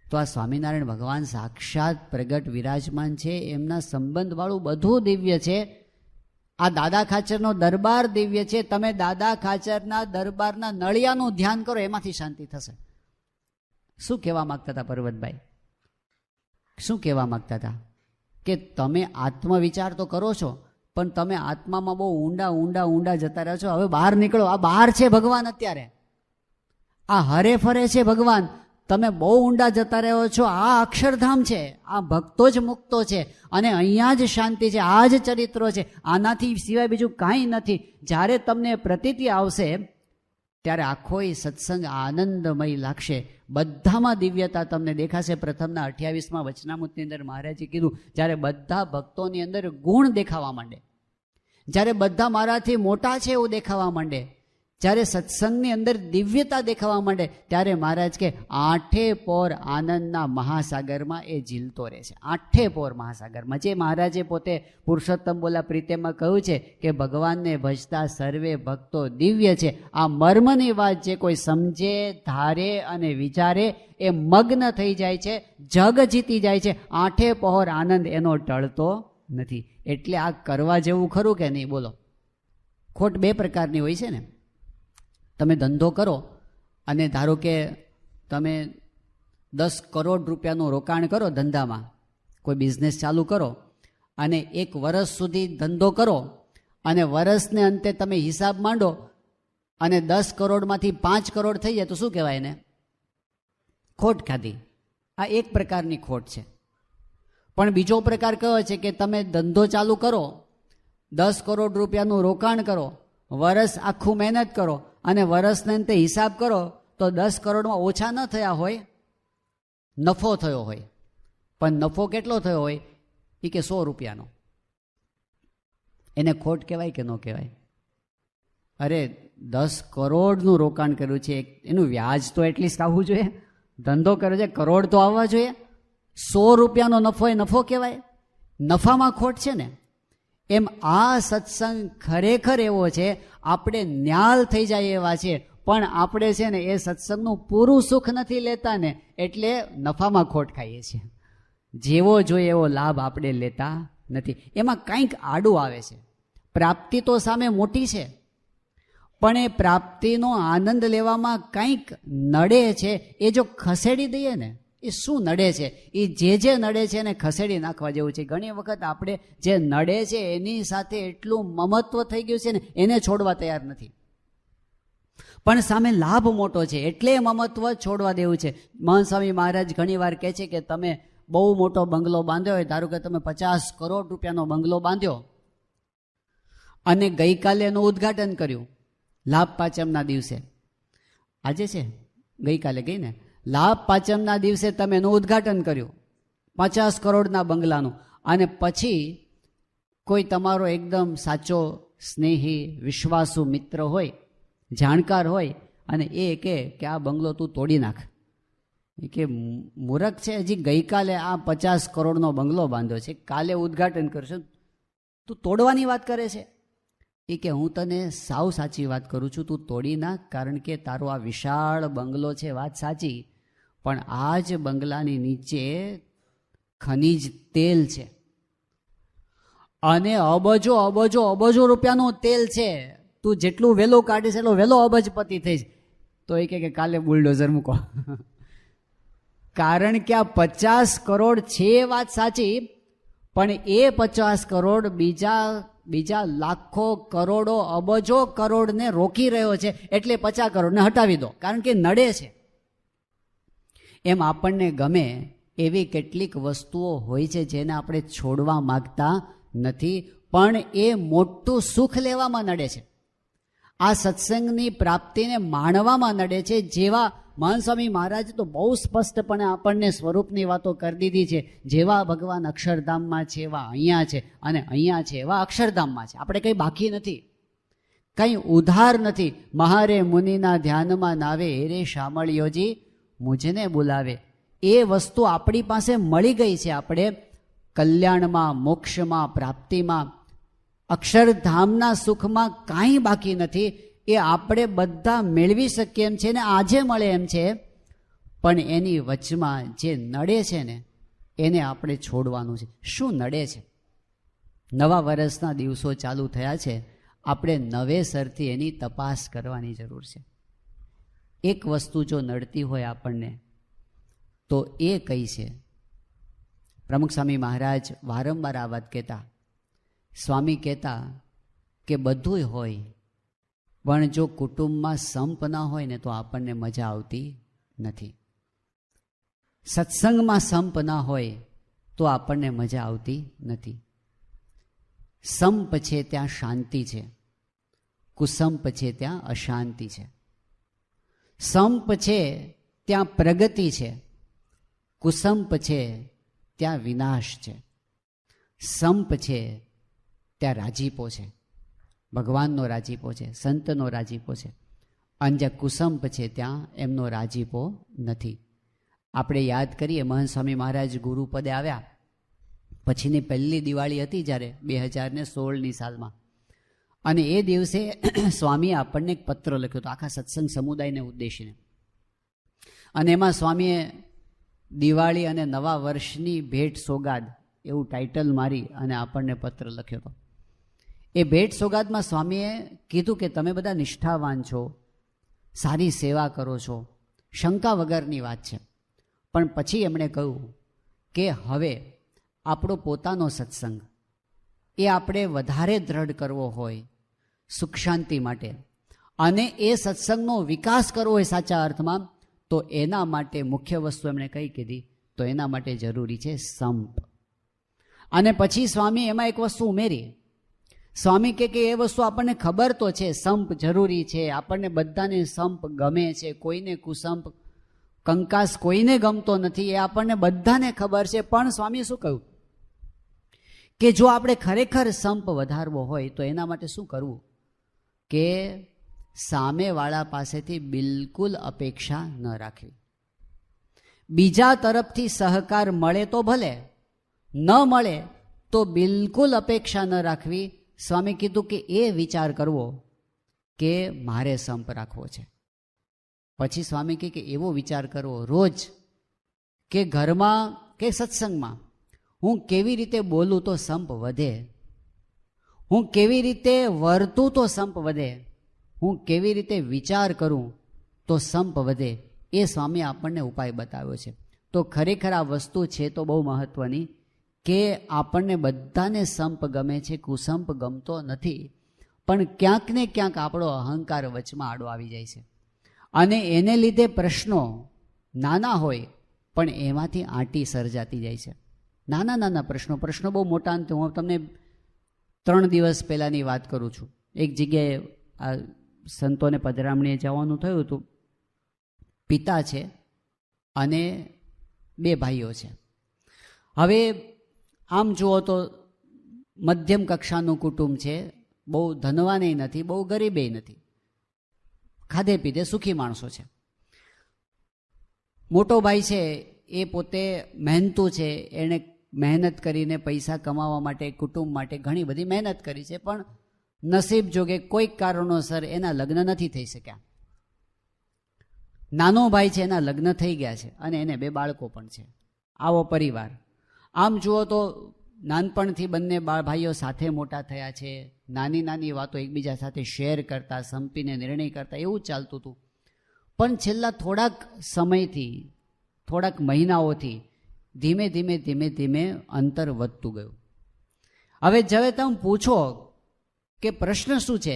તો આ સ્વામિનારાયણ ભગવાન સાક્ષાત પ્રગટ વિરાજમાન છે, એમના સંબંધવાળું બધું દિવ્ય છે. આ દાદા ખાચરનો દરબાર દિવ્ય છે. તમે દાદા ખાચરના દરબારના નળિયાનું ધ્યાન કરો, એમાંથી શાંતિ થશે. શું કહેવા માગતા હતા પર્વતભાઈ? શું કહેવા માગતા હતા? કે તમે આત્મવિચાર તો કરો છો પણ તમે આત્મામાં બહુ ઊંડા ઊંડા ઊંડા જતા રહ્યો છો. હવે બહાર નીકળો. આ બહાર છે ભગવાન, અત્યારે આ હરે ફરે છે ભગવાન. તમે બહુ ઊંડા જતા રહ્યો છો. આ અક્ષરધામ છે, આ ભક્તો જ મુક્તો છે અને અહીંયા જ શાંતિ છે, આ જ ચરિત્રો છે, આનાથી સિવાય બીજું કાંઈ નથી. જ્યારે તમને પ્રતીતિ આવશે ત્યારે આખો સત્સંગ આનંદમય લાગશે. બધામાં દિવ્યતા તમને દેખાશે. પ્રથમના 28માં વચનામૃતની અંદર મહારાજે કીધું જ્યારે બધા ભક્તોની અંદર ગુણ દેખાવા માંડે, જ્યારે બધા મારાથી મોટા છે એવું દેખાવા માંડે, જ્યારે સત્સંગની અંદર દિવ્યતા દેખાવા માંડે, ત્યારે મહારાજ કે આઠે પોર આનંદના મહાસાગરમાં એ ઝીલતો રહે છે. આઠે પોર મહાસાગરમાં, જે મહારાજે પોતે પુરુષોત્તમ બોલા પ્રીતેમાં કહ્યું છે કે ભગવાનને ભજતા સર્વે ભક્તો દિવ્ય છે. આ મર્મની વાત જે કોઈ સમજે, ધારે અને વિચારે એ મગ્ન થઈ જાય છે, જગ જીતી જાય છે. આઠે પહોર આનંદ એનો ટળતો નથી. એટલે આ કરવા જેવું ખરું કે નહીં? બોલો, ખોટ બે પ્રકારની હોય છે ને. તમે ધંધો કરો અને ધારો કે તમે 10 કરોડ રૂપિયાનું રોકાણ કરો ધંધામાં, કોઈ બિઝનેસ ચાલુ કરો અને 1 વર્ષ સુધી ધંધો કરો અને વર્ષને અંતે તમે હિસાબ માંડો અને 10 કરોડમાંથી 5 કરોડ થઈ જાય તો શું કહેવાય એને? ખોટ ખાધી. આ એક પ્રકારની ખોટ છે. પણ બીજો પ્રકાર કયો છે કે તમે ધંધો ચાલુ કરો, 10 કરોડ રૂપિયાનું રોકાણ કરો, વર્ષ આખું મહેનત કરો અને વર્ષને અંતે હિસાબ કરો તો 10 કરોડમાં ઓછા ન થયા હોય, નફો થયો હોય. પણ નફો કેટલો થયો હોય? એ કે 100 રૂપિયાનો. એને ખોટ કહેવાય કે ન કહેવાય? અરે 10 કરોડનું રોકાણ કર્યું છે, એનું વ્યાજ તો એટલીસ્ટ આવવું જોઈએ. ધંધો કર્યો છે, કરોડ તો આવવા જોઈએ. 100 રૂપિયાનો નફો એ નફો કહેવાય? નફામાં ખોટ છે ને. એમ આ સત્સંગ ખરેખર એવો છે, આપણે ન્યાલ થઈ જાય એવા છે, પણ આપણે છે ને એ સત્સંગનું પૂરું સુખ નથી લેતા ને, એટલે નફામાં ખોટ ખાઈએ છીએ. જેવો જોઈએ એવો લાભ આપણે લેતા નથી. એમાં કંઈક આડું આવે છે. પ્રાપ્તિ તો સામે મોટી છે, પણ એ પ્રાપ્તિનો આનંદ લેવામાં કંઈક નડે છે. એ જો ખસેડી દઈએ ને, એ શું નડે છે? એ જે નડે છે એને ખસેડી નાખવા જેવું છે. ઘણી વખત આપણે જે નડે છે એની સાથે એટલું મમત્વ થઈ ગયું છે ને, એને છોડવા તૈયાર નથી. પણ સામે લાભ મોટો છે એટલે મમત્વ છોડવા દેવું છે. મહંત સ્વામી મહારાજ ઘણી વાર કહે છે કે તમે બહુ મોટો બંગલો બાંધ્યો હોય, ધારો કે તમે 50 કરોડ રૂપિયાનો બંગલો બાંધ્યો અને ગઈકાલે એનું ઉદ્ઘાટન કર્યું લાભ પાંચમના દિવસે. આજે છે, ગઈકાલે ગઈ ને, લાભ પાંચમના દિવસે તમે એનું ઉદ્ઘાટન કર્યું 50 કરોડના બંગલાનું, અને પછી કોઈ તમારો એકદમ સાચો સ્નેહી વિશ્વાસુ મિત્ર હોય, જાણકાર હોય, અને એ કહે કે આ બંગલો તું તોડી નાખ. એ કે મૂરખ છે, હજી ગઈકાલે આ 50 કરોડનો બંગલો બાંધ્યો છે, કાલે ઉદ્ઘાટન કરશું, તું તોડવાની વાત કરે છે. એ કે હું તને સાવ સાચી વાત કરું છું, તું તોડી નાખ, કારણ કે તારો આ વિશાળ બંગલો છે, વાત સાચી, પણ આ જ બંગલાની નીચે ખનીજ તેલ છે અને અબજો અબજો અબજો રૂપિયાનું તેલ છે. તું જેટલું વહેલું કાઢીશ એટલો વહેલો અબજપતિ થઈશ. તો એ કે કાલે બુલડોઝર મૂકો. કારણ કે આ 50 કરોડ છે વાત સાચી, પણ એ 50 કરોડ બીજા લાખો કરોડો અબજો કરોડને રોકી રહ્યો છે, એટલે 50 કરોડને હટાવી દો, કારણ કે નડે છે. એમ આપણને ગમે એવી કેટલીક વસ્તુઓ હોય છે જેને આપણે છોડવા માગતા નથી, પણ એ મોટું સુખ લેવામાં નડે છે. આ સત્સંગની પ્રાપ્તિને માણવામાં નડે છે. જેવા મહંત સ્વામી મહારાજ તો બહુ સ્પષ્ટપણે આપણને સ્વરૂપની વાતો કરી દીધી છે. જેવા ભગવાન અક્ષરધામમાં છે એવા અહીંયા છે, અને અહીંયા છે એવા અક્ષરધામમાં છે. આપણે કંઈ બાકી નથી, કંઈ ઉધાર નથી. મહારે મુનિના ધ્યાનમાં નાવે, હેરે શામળિયોજી મુજને બોલાવે. એ વસ્તુ આપણી પાસે મળી ગઈ છે. આપણે કલ્યાણમાં, મોક્ષમાં, પ્રાપ્તિમાં, અક્ષરધામના સુખમાં કાંઈ બાકી નથી. એ આપણે બધા મેળવી શકીએ એમ છે ને આજે મળે એમ છે, પણ એની વચમાં જે નડે છે ને એને આપણે છોડવાનું છે. શું નડે છે? નવા વર્ષના દિવસો ચાલુ થયા છે, આપણે નવેસરથી એની તપાસ કરવાની જરૂર છે. એક વસ્તુ જો નડતી હોય આપણને તો એ કઈ છે? પ્રમુખ સ્વામી મહારાજ વારંવાર આ વાત કહેતા. સ્વામી કહેતા કે બધું હોય, પણ જો કુટુંબમાં સંપ ના હોય ને તો આપણને મજા આવતી નથી. સત્સંગમાં સંપ ના હોય તો આપણને મજા આવતી નથી. સંપ છે ત્યાં શાંતિ છે, કુસંપ છે ત્યાં અશાંતિ છે. સંપ છે ત્યાં પ્રગતિ છે, કુસંપ છે ત્યાં વિનાશ છે. સંપ છે ત્યાં રાજીપો છે, ભગવાનનો રાજીપો છે, સંતનો રાજીપો છે. અને જ્યાં કુસંપ છે ત્યાં એમનો રાજીપો નથી. આપણે યાદ કરીએ, મહંત સ્વામી મહારાજ ગુરુપદે આવ્યા પછીની પહેલી દિવાળી હતી જ્યારે 2016ની સાલમાં, અને એ દિવસે સ્વામીએ આપણને એક પત્ર લખ્યો હતો આખા સત્સંગ સમુદાયને ઉદ્દેશીને. અને એમાં સ્વામીએ દિવાળી અને નવા વર્ષની ભેટ સોગાદ એવું ટાઇટલ મારી અને આપણને પત્ર લખ્યો હતો. એ ભેટ સોગાદમાં સ્વામીએ કીધું કે તમે બધા નિષ્ઠાવાન છો, સારી સેવા કરો છો, શંકા વગરની વાત છે. પણ પછી એમણે કહ્યું કે હવે આપણો પોતાનો સત્સંગ એ આપણે વધારે દ્રઢ કરવો હોય સુખ શાંતિ માટે, અને એ સત્સંગનો વિકાસ કરવો હોય સાચા અર્થમાં, તો એના માટે મુખ્ય વસ્તુ એમણે કઈ કીધી, તો એના માટે જરૂરી છે સંપ. અને પછી સ્વામી એમાં એક વસ્તુ ઉમેરી. સ્વામી કે એ વસ્તુ આપણને ખબર તો છે, સંપ જરૂરી છે, આપણને બધાને સંપ ગમે છે, કોઈને કુસંપ કંકાસ કોઈને ગમતો નથી, એ આપણને બધાને ખબર છે. પણ સ્વામીએ શું કહ્યું કે જો આપણે ખરેખર સંપ વધારવો હોય તો એના માટે શું કરવું, કે સામેવાળા પાસેથી બિલકુલ અપેક્ષા ન રાખવી. બીજા તરફથી સહકાર મળે તો ભલે, ન મળે તો બિલકુલ અપેક્ષા ન રાખવી. સ્વામી કીધું કે એ વિચાર કરવો કે મારે સંપ રાખવો છે. પછી સ્વામી કહે કે એવો વિચાર કરવો રોજ કે ઘરમાં કે સત્સંગમાં હું કેવી રીતે બોલું તો સંપ વધે, હું કેવી રીતે વર્તું તો સંપ વધે, હું કેવી રીતે વિચાર કરું તો સંપ વધે. એ સ્વામી આપણને ઉપાય બતાવ્યો છે. તો ખરેખર આ વસ્તુ છે તો બહુ મહત્વની, કે આપણને બધાને સંપ ગમે છે, કુસંપ ગમતો નથી. પણ ક્યાંક ને ક્યાંક આપણો અહંકાર વચમાં આડો આવી જાય છે, અને એને લીધે પ્રશ્નો નાના હોય પણ એમાંથી આંટી સર્જાતી જાય છે. નાના નાના પ્રશ્નો બહુ મોટા. અંતે હું તમને 3 દિવસ પહેલાંની વાત કરું છું. એક જગ્યાએ આ સંતોને પધરામણીએ જવાનું થયું હતું. પિતા છે અને 2 ભાઈઓ છે. હવે આમ જુઓ તો મધ્યમ કક્ષાનું કુટુંબ છે, બહુ ધનવાને નથી, બહુ ગરીબે નથી, ખાધે પીધે સુખી માણસો છે. મોટો ભાઈ છે એ પોતે મહેનતુ છે, એણે મહેનત કરીને પૈસા કમાવા માટે કુટુંબ માટે ઘણી બધી મહેનત કરી છે, પણ નસીબ જોગે કોઈક કારણોસર એના લગ્ન નથી થઈ શક્યા. નાનો ભાઈ છે એના લગ્ન થઈ ગયા છે અને એને 2 બાળકો પણ છે. આવો પરિવાર. આમ જુઓ તો નાનપણથી બંને ભાઈઓ સાથે મોટા થયા છે, નાની નાની વાતો એકબીજા સાથે શેર કરતા, સંપીને નિર્ણય કરતા, એવું ચાલતું હતું. પણ છેલ્લા થોડાક સમયથી, થોડાક મહિનાઓથી ધીમે ધીમે ધીમે ધીમે અંતર વધતું ગયું. હવે જ્યારે તમે પૂછો કે પ્રશ્ન શું છે,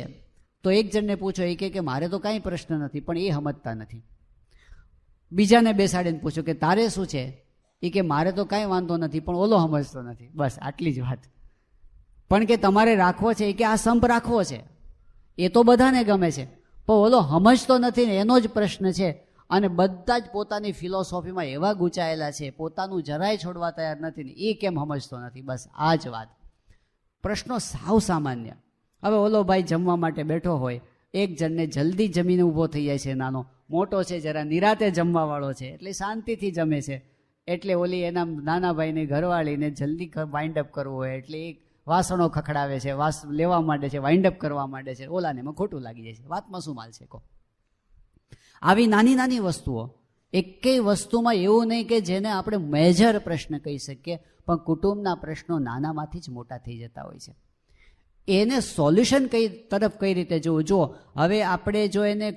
તો એક જણને પૂછો, એ કે મારે તો કાંઈ પ્રશ્ન નથી, પણ એ સમજતા નથી. બીજાને બેસાડીને પૂછો કે તારે શું છે, એ કે મારે તો કાંઈ વાંધો નથી, પણ ઓલો સમજતો નથી. બસ આટલી જ વાત. પણ કે તમારે રાખવો છે, એ કે આ સંપ રાખવો છે, એ તો બધાને ગમે છે, પણ ઓલો સમજતો નથી ને એનો જ પ્રશ્ન છે. અને બધા જ પોતાની ફિલોસોફીમાં એવા ગૂંચાયેલા છે, પોતાનું જરાય છોડવા તૈયાર નથી ને એ કેમ સમજતો નથી. બસ આ જ વાત. પ્રશ્નો સાવ સામાન્ય. હવે ઓલો ભાઈ જમવા માટે બેઠો હોય, એક જણને જલ્દી જમીને ઊભો થઈ જાય છે, નાનો. મોટો છે જરા નિરાતે જમવાવાળો છે, એટલે શાંતિથી જમે છે. એટલે ઓલી એના નાના ભાઈને ઘરવાળીને જલ્દી વાઇન્ડ અપ કરવું હોય એટલે એ વાસણો ખખડાવે છે, લેવા માંડે છે, વાઇન્ડ અપ કરવા માંડે છે. ઓલાને એમાં ખોટું લાગી જાય છે. વાતમાં શું માલ છે કહો? આવી નાની નાની વસ્તુઓ, એકેય વસ્તુમાં એવું નહીં કે જેને આપણે મેજર પ્રશ્ન કહી શકીએ, પણ કુટુંબના પ્રશ્નો નાનામાંથી જ મોટા થઈ જતા હોય છે. એને સોલ્યુશન તરફ કઈ રીતે જોવું? જો હવે આપણે જો એને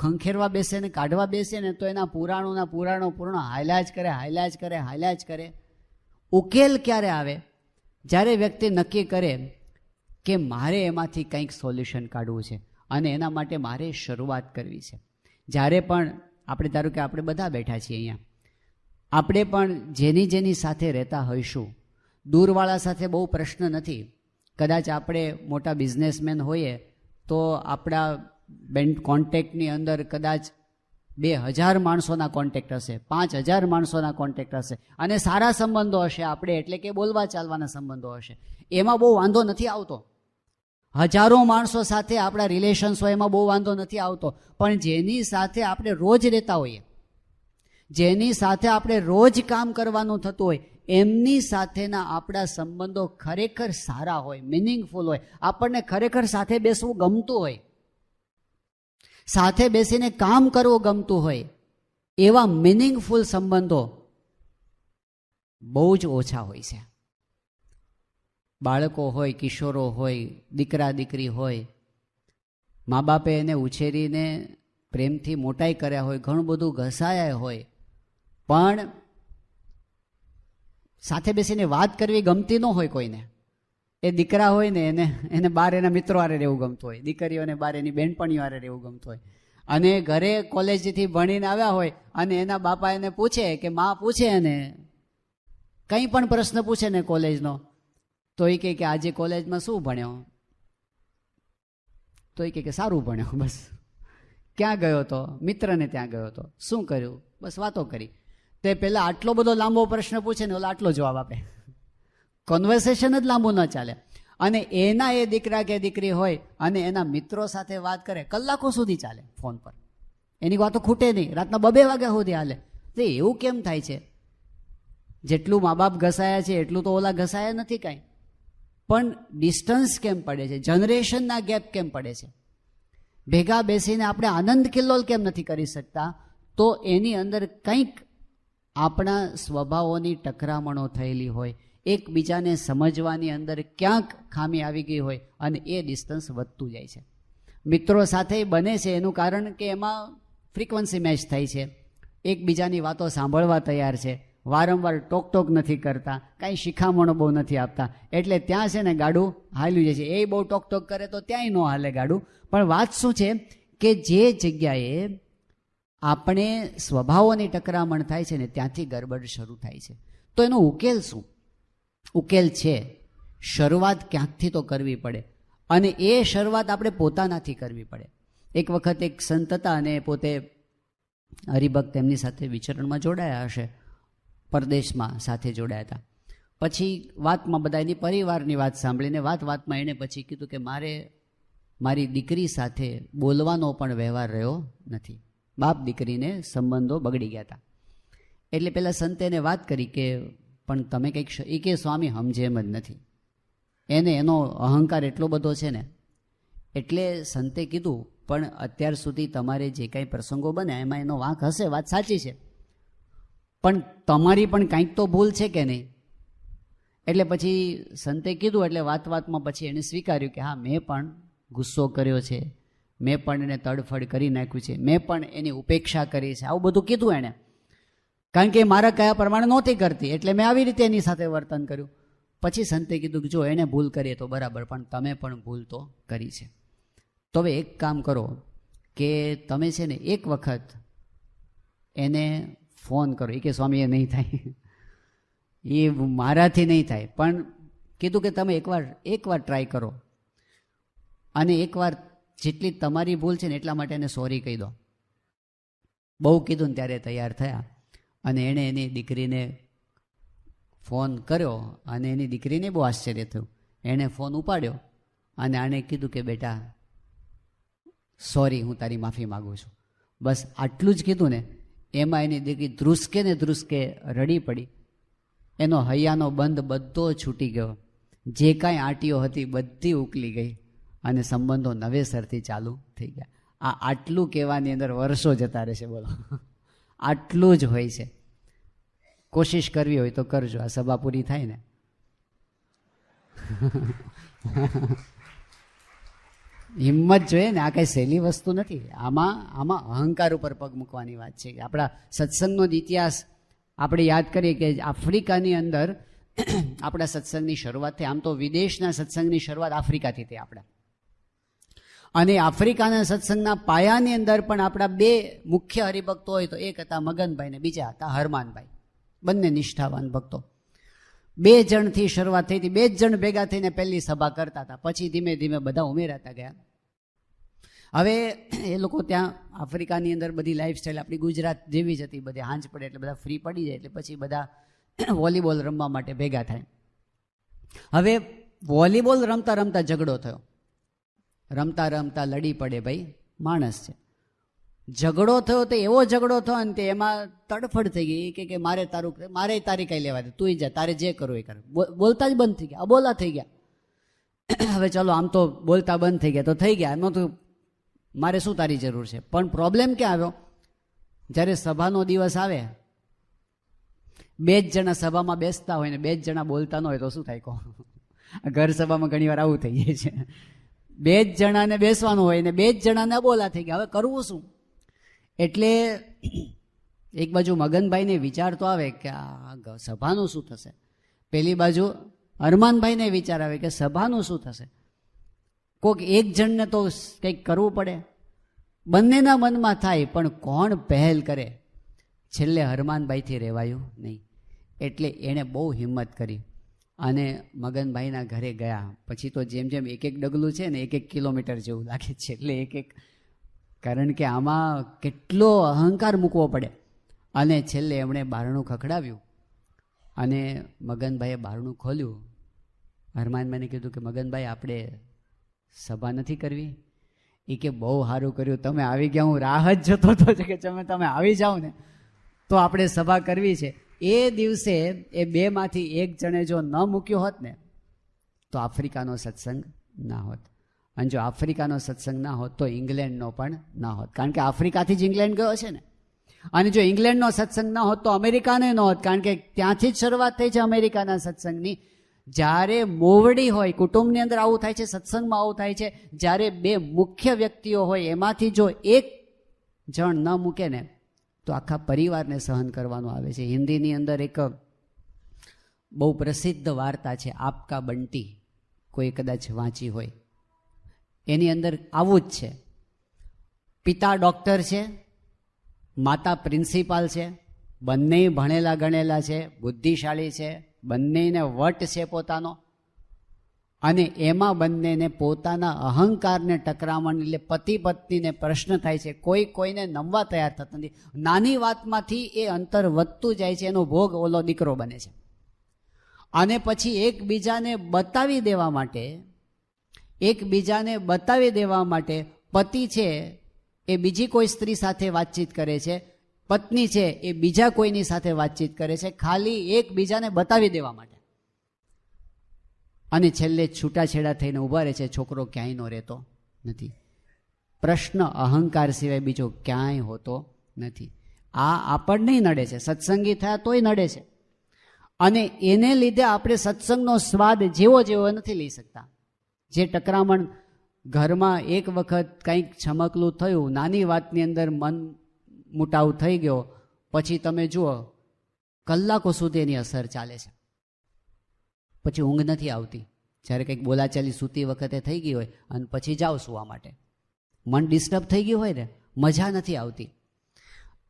ખંખેરવા બેસે ને કાઢવા બેસે ને તો એના પુરાણો હાલ્યા જ કરે. ઉકેલ ક્યારે આવે? જ્યારે વ્યક્તિ નક્કી કરે કે મારે એમાંથી કંઈક સોલ્યુશન કાઢવું છે અને એના માટે મારે શરૂઆત કરવી છે. જ્યારે પણ આપણે ધારો કે આપણે બધા બેઠા છીએ અહીંયા, આપણે પણ જેની સાથે રહેતા હોઈશું, દૂરવાળા સાથે બહુ પ્રશ્ન નથી. કદાચ આપણે મોટા બિઝનેસમેન હોઈએ તો આપણા કોન્ટેક્ટની અંદર કદાચ 2000 માણસોના કોન્ટેક્ટ હશે, 5000 માણસોના કોન્ટેક્ટ હશે, અને સારા સંબંધો હશે આપણે, એટલે કે બોલવા ચાલવાના સંબંધો હશે. એમાં બહુ વાંધો નથી આવતો. હજારો માણસો સાથે આપણા રિલેશન્સ હોય, એમાં બહુ વાંધો નથી આવતો. પણ જેની સાથે આપણે રોજ રહેતા હોઈએ, જેની સાથે આપણે રોજ કામ કરવાનું થતું હોય, એમની સાથેના આપણા સંબંધો ખરેખર સારા હોય, મિનિંગફુલ હોય, આપણને ખરેખર સાથે બેસવું ગમતું હોય, સાથે બેસીને કામ કરવું ગમતું હોય, એવા મિનિંગફુલ સંબંધો બહુ જ ઓછા હોય છે. બાળકો હોય, કિશોરો હોય, દીકરા દીકરી હોય, મા બાપે એને ઉછેરીને પ્રેમથી મોટાઈ કર્યા હોય, ઘણું બધું ઘસાયા હોય, પણ સાથે બેસીને વાત કરવી ગમતી ન હોય કોઈને. એ દીકરા હોય ને એને બાર એના મિત્રો હારે રહેવું ગમતું હોય, દીકરીઓને બાર એની બહેનપણીઓ હારે રહેવું ગમતું હોય. અને ઘરે કોલેજથી ભણીને આવ્યા હોય અને એના બાપા એને પૂછે કે માં પૂછે એને કંઈ પણ પ્રશ્ન પૂછે ને કોલેજનો, તો એ કહે કે આજે કોલેજમાં શું ભણ્યો? તો એ કહે કે સારું ભણ્યો. બસ. ક્યાં ગયો હતો? મિત્રને ત્યાં ગયો હતો. શું કર્યું? બસ વાતો કરી. તે પહેલાં આટલો બધો લાંબો પ્રશ્ન પૂછે ને ઓલા આટલો જવાબ આપે. કોન્વર્સેશન જ લાંબુ ન ચાલે. અને એના એ દીકરા કે દીકરી હોય અને એના મિત્રો સાથે વાત કરે, કલાકો સુધી ચાલે ફોન પર. એની વાતો ખૂટે નહીં, રાતના 2-2 વાગ્યા સુધી હાલે. તો એવું કેમ થાય છે? જેટલું મા બાપ ઘસાયા છે એટલું તો ઓલા ઘસાયા નથી કાંઈ. પણ ડિસ્ટન્સ કેમ પડે છે? જનરેશનના ગેપ કેમ પડે છે? ભેગા બેસીને આપણે આનંદ કિલ્લોલ કેમ નથી કરી શકતા? તો એની અંદર કંઈક આપણા સ્વભાવોની ટકરામણો થયેલી હોય, એકબીજાને સમજવાની અંદર ક્યાંક ખામી આવી ગઈ હોય અને એ ડિસ્ટન્સ વધતું જાય છે. મિત્રો સાથે બને છે એનું કારણ કે એમાં ફ્રીક્વન્સી મેચ થાય છે, એકબીજાની વાતો સાંભળવા તૈયાર છે, વારંવાર ટોક નથી કરતા, કાંઈ શિખામણો બહુ નથી આપતા, એટલે ત્યાં છે ને ગાડું હાલ્યું જાય છે. એ બહુ ટોક કરે તો ત્યાંય ન હાલે ગાડું. પણ વાત શું છે કે જે જગ્યાએ આપણે સ્વભાવોની ટકરામણ થાય છે ને ત્યાંથી ગરબડ શરૂ થાય છે. તો એનો ઉકેલ શું? ઉકેલ છે શરૂઆત ક્યાંકથી તો કરવી પડે, અને એ શરૂઆત આપણે પોતાનાથી કરવી પડે. એક વખત એક સંત હતા અને પોતે હરિભક્ત એમની સાથે વિચરણમાં જોડાયા હશે, પરદેશમાં સાથે જોડાયા હતા. પછી વાતમાં બધા એની પરિવારની વાત સાંભળીને વાતમાં એણે પછી કીધું કે મારે મારી દીકરી સાથે બોલવાનો પણ વ્યવહાર રહ્યો નથી. બાપ દીકરીને સંબંધો બગડી ગયા હતા. એટલે પેલા સંતે એને વાત કરી કે પણ તમે કંઈક, એ કે સ્વામી સમજે એમ જ નથી, એનો અહંકાર એટલો બધો છે ને. એટલે સંતે કીધું પણ અત્યાર સુધી તમારે જે કાંઈ પ્રસંગો બન્યા એમાં એનો વાંક હશે, વાત સાચી છે, પણ તમારી પણ કાંઈક તો ભૂલ છે કે નહીં? એટલે પછી સંતે કીધું એટલે વાતમાં પછી એણે સ્વીકાર્યું કે હા, મેં પણ ગુસ્સો કર્યો છે, મેં પણ એને તડફડ કરી નાખ્યું છે, મેં પણ એની ઉપેક્ષા કરી છે, આવું બધું કીધું એણે. કારણ કે મારા કયા પ્રમાણે નહોતી કરતી એટલે મેં આવી રીતે એની સાથે વર્તન કર્યું. પછી સંતે કીધું કે જો એણે ભૂલ કરીએ તો બરાબર, પણ તમે પણ ભૂલ તો કરી છે. તો હવે એક કામ કરો કે તમે છે ને એક વખત એને ફોન કરો. એ કે સ્વામી એ નહીં થાય, એ મારાથી નહીં થાય, પણ કીધું કે તમે એકવાર ટ્રાય કરો અને એકવાર જેટલી તમારી ભૂલ છે ને એટલા માટે એને સોરી કહી દો. બહુ કીધું ને ત્યારે તૈયાર થયા અને એણે એની દીકરીને ફોન કર્યો અને એની દીકરીને બહુ આશ્ચર્ય થયું. એણે ફોન ઉપાડ્યો અને આણે કીધું કે બેટા સોરી, હું તારી માફી માગું છું. બસ આટલું જ કીધું ને એમાં એની દીકરી ધ્રુસકે રડી પડી. એનો હૈયાનો બંધ બધો છૂટી ગયો, જે કાંઈ આંટીઓ હતી બધી ઉકલી ગઈ અને સંબંધો નવેસરથી ચાલુ થઈ ગયા. આટલું કહેવાની અંદર વર્ષો જતા રહેશે. બોલો, આટલું જ હોય છે. કોશિશ કરવી હોય તો કરજો. આ સભા પૂરી થાય ને હિંમત જોઈએ ને. આ કઈ સહેલી વસ્તુ નથી. આમાં અહંકાર ઉપર પગ મૂકવાની વાત છે. આપણા સત્સંગનો જ ઇતિહાસ આપણે યાદ કરીએ કે આફ્રિકાની અંદર આપણા સત્સંગની શરૂઆત થઈ. આમ તો વિદેશના સત્સંગની શરૂઆત આફ્રિકાથી થઈ આપણા, અને આફ્રિકાના સત્સંગના પાયાની અંદર પણ આપણા 2 મુખ્ય હરિભક્તો હોય તો એક હતા મગનભાઈ ને બીજા હતા હરમાનભાઈ, બંને નિષ્ઠાવાન ભક્તો. 2 જણથી શરૂઆત થઈ હતી. 2 જણ ભેગા થઈને પહેલી સભા કરતા હતા, પછી ધીમે ધીમે બધા ઉમેરાતા ગયા. હવે એ લોકો ત્યાં આફ્રિકાની અંદર બધી લાઈફસ્ટાઈલ આપણી ગુજરાત જેવી જ હતી. બધી હાંજ પડે એટલે બધા ફ્રી પડી જાય એટલે પછી બધા વોલીબોલ રમવા માટે ભેગા થાય. હવે વોલીબોલ રમતા રમતા ઝઘડો થયો. રમતા રમતા લડી પડે ભાઈ, માણસ છે. ઝઘડો થયો તો એવો ઝઘડો થયો ને તે એમાં તડફડ થઈ ગઈ કે મારે તારી કઈ લેવા દે, તું જા, તારે જે કરવું એ કર. બોલતા જ બંધ થઈ ગયા, અબોલા થઈ ગયા. હવે ચલો આમ તો બોલતા બંધ થઈ ગયા તો થઈ ગયા, એમાં તો મારે શું તારી જરૂર છે. પણ પ્રોબ્લેમ ક્યાં આવ્યો? જ્યારે સભાનો દિવસ આવે, 2 જ જણા સભામાં બેસતા હોય ને 2 જ જણા બોલતા ન હોય તો શું થાય કહો? ઘર સભામાં ઘણી વાર આવું થઈ જાય છે. 2 જ જણાને બેસવાનું હોય ને 2 જ જણાને બોલા થઈ ગયા, હવે કરવું શું? એટલે એક બાજુ મગનભાઈને વિચાર તો આવે કે આ સભાનું શું થશે, પેલી બાજુ અરમાનભાઈને વિચાર આવે કે સભાનું શું થશે. કોઈક એક જણને તો કંઈક કરવું પડે. બંનેના મનમાં થાય, પણ કોણ પહેલ કરે? છેલ્લે હરમાનભાઈથી રહેવાયું નહીં, એટલે એણે બહુ હિંમત કરી અને મગનભાઈના ઘરે ગયા. પછી તો જેમ જેમ એક ડગલું છે ને 1 કિલોમીટર જેવું લાગે છે, એટલે કારણ કે આમાં કેટલો અહંકાર મૂકવો પડે. અને છેલ્લે એમણે બારણું ખખડાવ્યું અને મગનભાઈએ બારણું ખોલ્યું. હરમાનભાઈને કીધું કે મગનભાઈ, આપણે સભા નથી કરવી? એ કે બહુ સારું કર્યું તમે આવી ગયા, હું રાહ જ જોતો હતો કે તમે આવી જાઓ ને તો આપણે સભા કરવી છે. એ દિવસે એ 2માંથી 1 જણે જો ન મૂક્યો હોત ને તો આફ્રિકાનો સત્સંગ ના હોત. અને જો આફ્રિકાનો સત્સંગ ના હોત તો ઇંગ્લેન્ડનો પણ ના હોત, કારણ કે આફ્રિકાથી જ ઇંગ્લેન્ડ ગયો છે ને. અને જો ઇંગ્લેન્ડનો સત્સંગ ના હોત તો અમેરિકાને ન હોત, કારણ કે ત્યાંથી જ શરૂઆત થઈ છે અમેરિકાના સત્સંગની. જ્યારે મોવડી હોય, કુટુંબની અંદર આવું થાય છે, સત્સંગમાં આવું થાય છે. જ્યારે 2 મુખ્ય વ્યક્તિઓ હોય એમાંથી જો 1 જણ ન મૂકે ને તો આખા પરિવારને સહન કરવાનું આવે છે. હિન્દીની અંદર એક બહુ પ્રસિદ્ધ વાર્તા છે, આપકા બંટી, કોઈ કદાચ વાંચી હોય. એની અંદર આવું જ છે. પિતા ડૉક્ટર છે, માતા પ્રિન્સિપાલ છે, બંને ભણેલા ગણેલા છે, બુદ્ધિશાળી છે, બંનેને વટ છે પોતાનો. અને એમાં બંનેને પોતાના અહંકારને ટકરામણ, એટલે પતિ પત્નીને પ્રશ્ન થાય છે. કોઈને નમવા તૈયાર થતા નથી. નાની વાતમાંથી એ અંતર વધતું જાય છે, એનો ભોગ ઓલો દીકરો બને છે. અને પછી એકબીજાને બતાવી દેવા માટે પતિ છે એ બીજી કોઈ સ્ત્રી સાથે વાતચીત કરે છે, પત્ની છે એ બીજા કોઈની સાથે વાતચીત કરે છે, ખાલી એકબીજાને બતાવી દેવા માટે. અને છેલ્લે છૂટાછેડા થઈને ઊભા રહે છે. છોકરો ક્યાંયનો રહેતો નથી. પ્રશ્ન અહંકાર સિવાય બીજો ક્યાંય હોતો નથી. આ આપણને નડે છે, સત્સંગી થયા તોય નડે છે. અને એને લીધે આપણે સત્સંગનો સ્વાદ જેવો નથી લઈ શકતા. જે ટકરામણ ઘરમાં એક વખત કંઈક છમકલું થયું, નાની વાતની અંદર મન મુટાવ થઈ ગયો, પછી તમે જુઓ કલાકો સુધી એની અસર ચાલે છે. પછી ઊંઘ નથી આવતી. જ્યારે કંઈક બોલાચાલી સૂતી વખતે થઈ ગઈ હોય અને પછી જાઓ સુવા માટે, મન ડિસ્ટર્બ થઈ ગયું હોય ને, મજા નથી આવતી.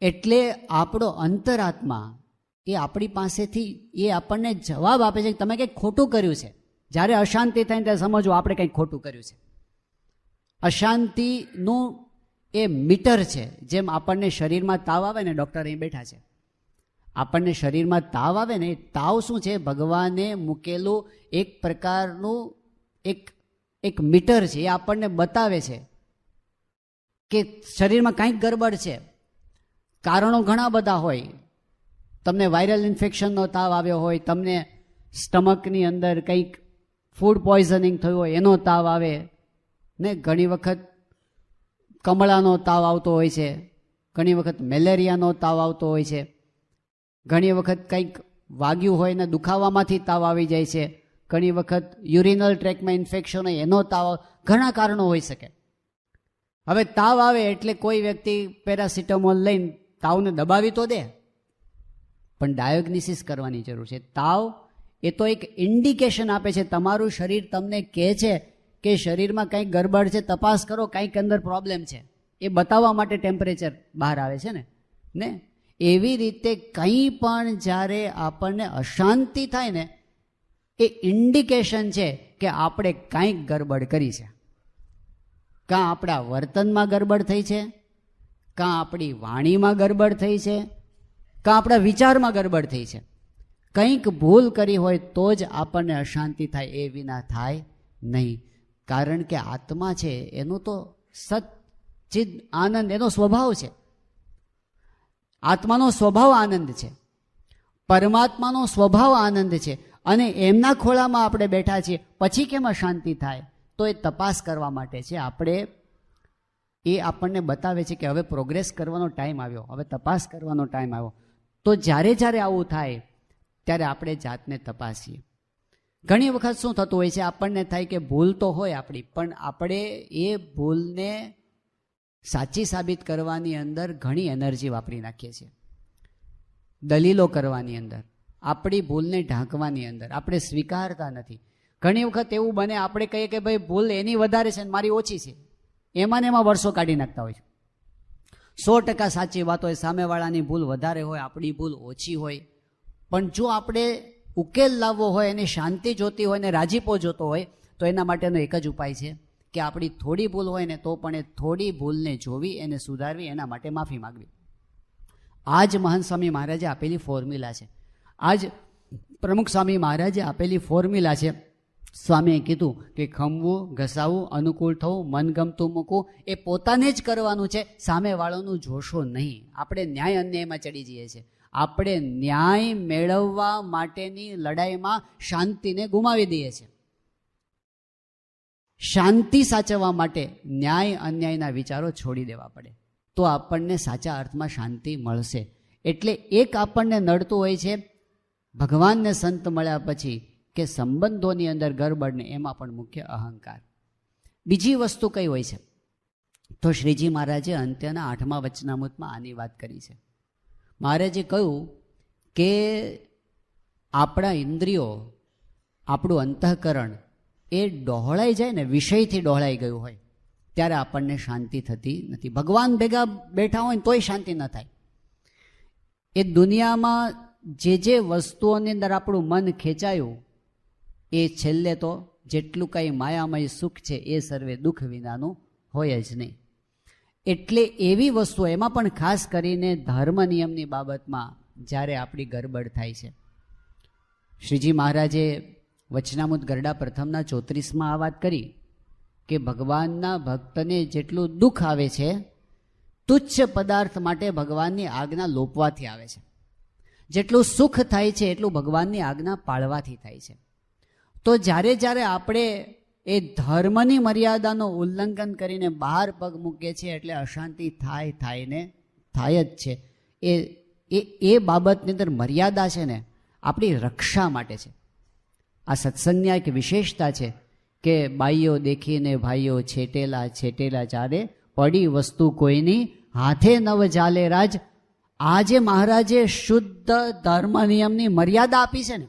એટલે આપણો અંતરાત્મા એ આપણી પાસેથી એ આપણને જવાબ આપે છે કે તમે કંઈક ખોટું કર્યું છે. જ્યારે અશાંતિ થાય ત્યારે સમજવું આપણે કંઈક ખોટું કર્યું છે. અશાંતિનું એ મીટર છે. જેમ આપણને શરીરમાં તાવ આવે ને, ડૉક્ટર અહીં બેઠા છે, આપણને શરીરમાં તાવ આવે ને, એ તાવ શું છે? ભગવાને મૂકેલું એક પ્રકારનું એક મીટર છે. એ આપણને બતાવે છે કે શરીરમાં કંઈક ગડબડ છે. કારણો ઘણા બધા હોય. તમને વાયરલ ઇન્ફેક્શનનો તાવ આવ્યો હોય, તમને સ્ટમકની અંદર કંઈક ફૂડ પોઈઝનિંગ થયું હોય એનો તાવ આવે ને, ઘણી વખત કમળાનો તાવ આવતો હોય છે, ઘણી વખત મેલેરિયાનો તાવ આવતો હોય છે, ઘણી વખત કંઈક વાગ્યું હોય ને દુખાવામાંથી તાવ આવી જાય છે, ઘણી વખત યુરિનલ ટ્રેકમાં ઇન્ફેક્શન હોય એનો તાવ, ઘણા કારણો હોઈ શકે. હવે તાવ આવે એટલે કોઈ વ્યક્તિ પેરાસિટામોલ લઈને તાવને દબાવી તો દે, પણ ડાયગ્નોસિસ કરવાની જરૂર છે. તાવ એ તો એક ઇન્ડિકેશન આપે છે. તમારું શરીર તમને કહે છે કે શરીરમાં કંઈક ગડબડ છે, તપાસ કરો, કંઈક અંદર પ્રોબ્લેમ છે. એ બતાવવા માટે ટેમ્પરેચર બહાર આવે છે ને. એવી રીતે કંઈ પણ જ્યારે આપણને અશાંતિ થાય ને, એ ઇન્ડિકેશન છે કે આપણે કંઈક ગડબડ કરી છે. કાં આપણા વર્તનમાં ગડબડ થઈ છે, કાં આપણી વાણીમાં ગડબડ થઈ છે, કાં આપણા વિચારમાં ગડબડ થઈ છે. કંઈક ભૂલ કરી હોય તો જ આપણને અશાંતિ થાય, એ વિના થાય નહીં. કારણ કે આત્મા છે એનું તો સચ્ચિદ આનંદ એનો સ્વભાવ છે. આત્માનો સ્વભાવ આનંદ છે, પરમાત્માનો સ્વભાવ આનંદ છે. અને એમના ખોળામાં આપણે બેઠા છીએ, પછી કેમ અશાંતિ થાય? તો એ તપાસ કરવા માટે છે. એ આપણને બતાવે છે કે હવે પ્રોગ્રેસ કરવાનો ટાઈમ આવ્યો, હવે તપાસ કરવાનો ટાઈમ આવ્યો. તો જ્યારે આવું થાય ત્યારે આપણે જાતને તપાસીએ. ઘણી વખત શું થતું હોય છે, આપણને થાય કે ભૂલ તો હોય આપણી, પણ આપણે એ ભૂલને સાચી સાબિત કરવાની અંદર ઘણી એનર્જી વાપરી નાખીએ છીએ. દલીલો કરવાની અંદર, આપણી ભૂલને ઢાંકવાની અંદર આપણે સ્વીકારતા નથી. ઘણી વખત એવું બને, આપણે કહીએ કે ભાઈ ભૂલ એની વધારે છે ને મારી ઓછી છે, એમાં ને એમાં વર્ષો કાઢી નાખતા હોય છે. 100% સાચી વાત હોય, સામેવાળાની ભૂલ વધારે હોય, આપણી ભૂલ ઓછી હોય. પણ જો આપણે ઉકેલ લાવવો હોય, એની શાંતિ જોતી હોય ને રાજીપો જોતો હોય, તો એના માટેનો એક જ ઉપાય છે કે આપણી થોડી ભૂલ હોય ને તો પણ એ થોડી ભૂલને જોવી, એને સુધારવી, એના માટે માફી માગવી. આ જ મહંત સ્વામી મહારાજે આપેલી ફોર્મ્યુલા છે. આજ પ્રમુખ સ્વામી મહારાજે આપેલી ફોર્મ્યુલા છે. સ્વામીએ કીધું કે ખમવું, ઘસાવું, અનુકૂળ થવું, મનગમતું મૂકવું એ પોતાને જ કરવાનું છે, સામેવાળાનું જોશો નહીં. આપણે ન્યાય અન્યાયમાં ચડી જઈએ છીએ. આપણે ન્યાય મેળવવા માટેની લડાઈમાં શાંતિને ગુમાવી દઈએ છીએ. શાંતિ સાચવવા માટે ન્યાય અન્યાયના વિચારો છોડી દેવા પડે, તો આપણને સાચા અર્થમાં શાંતિ મળશે. એટલે એક આપણને નડતું હોય છે ભગવાનને સંત મળ્યા પછી કે સંબંધોની અંદર ગરબડને, એમાં પણ મુખ્ય અહંકાર. બીજી વસ્તુ કઈ હોય છે? તો શ્રીજી મહારાજે અંત્યના 8મા વચનામૃતમાં આની વાત કરી છે. મહારાજે કહ્યું કે આપણા ઇન્દ્રિયો, આપણું અંતઃકરણ એ ડહોળાઈ જાય ને, વિષયથી ડહોળાઈ ગયું હોય, ત્યારે આપણને શાંતિ થતી નથી. ભગવાન ભેગા બેઠા હોય ને તોય શાંતિ ન થાય. એ દુનિયામાં જે વસ્તુઓની અંદર આપણું મન ખેંચાયું, એ છેલ્લે તો જેટલું કાંઈ માયામય સુખ છે એ સર્વે દુઃખ વિનાનું હોય જ નહીં. એટલે એવી વસ્તુઓ, એમાં પણ ખાસ કરીને ધર્મ નિયમની બાબતમાં જ્યારે આપણી ગરબડ થાય છે. શ્રીજી મહારાજે વચનામૃત ગરડા પ્રથમના 34માં આ વાત કરી કે ભગવાનના ભક્તને જેટલું દુઃખ આવે છે, તુચ્છ પદાર્થ માટે ભગવાનની આજ્ઞા લોપવાથી આવે છે. જેટલું સુખ થાય છે એટલું ભગવાનની આજ્ઞા પાળવાથી થાય છે. તો જ્યારે જ્યારે આપણે એ ધર્મની મર્યાદાનું ઉલ્લંઘન કરીને બહાર પગ મૂકીએ છીએ, એટલે અશાંતિ થાય જ છે. એ બાબતની અંદર મર્યાદા છે ને, આપણી રક્ષા માટે છે. આ સત્સંગની એક વિશેષતા છે કે બાઈઓ દેખીને ભાઈઓ છેટેલા ચારે, પડી વસ્તુ કોઈની હાથે નવ જાલે રાજ. આ જે મહારાજે શુદ્ધ ધર્મ નિયમની મર્યાદા આપી છે ને,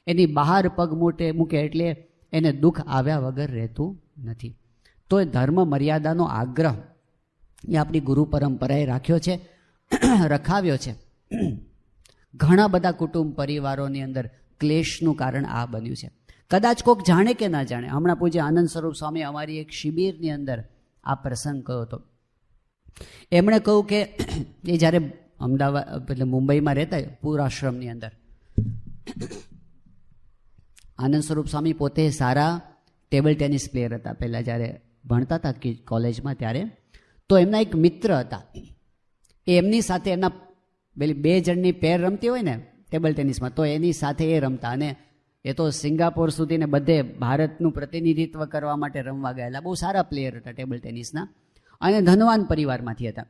એની બહાર પગ મૂકે એટલે એને દુઃખ આવ્યા વગર રહેતું નથી. તો એ ધર્મ મર્યાદાનો આગ્રહ એ આપણી ગુરુ પરંપરાએ રાખ્યો છે, રખાવ્યો છે. ઘણા બધા કુટુંબ પરિવારોની અંદર ક્લેશનું કારણ આ બન્યું છે. કદાચ કોઈક જાણે કે ના જાણે. હમણાં પૂજ્ય આનંદ સ્વરૂપ સ્વામી અમારી એક શિબિરની અંદર આ પ્રસંગ કહ્યો હતો. એમણે કહ્યું કે એ જ્યારે અમદાવાદ એટલે મુંબઈમાં રહેતા પૂરાશ્રમની અંદર, આનંદ સ્વરૂપ સ્વામી પોતે સારા ટેબલ ટેનિસ પ્લેયર હતા. પહેલાં જ્યારે ભણતા હતા કોલેજમાં ત્યારે, તો એમના એક મિત્ર હતા. એમની સાથે એમના પેલી 2 જણની પેર રમતી હોય ને ટેબલ ટેનિસમાં, તો એની સાથે એ રમતા. અને એ તો સિંગાપોર સુધી ને બધે ભારતનું પ્રતિનિધિત્વ કરવા માટે રમવા ગયેલા. બહુ સારા પ્લેયર હતા ટેબલ ટેનિસના, અને ધનવાન પરિવારમાંથી હતા.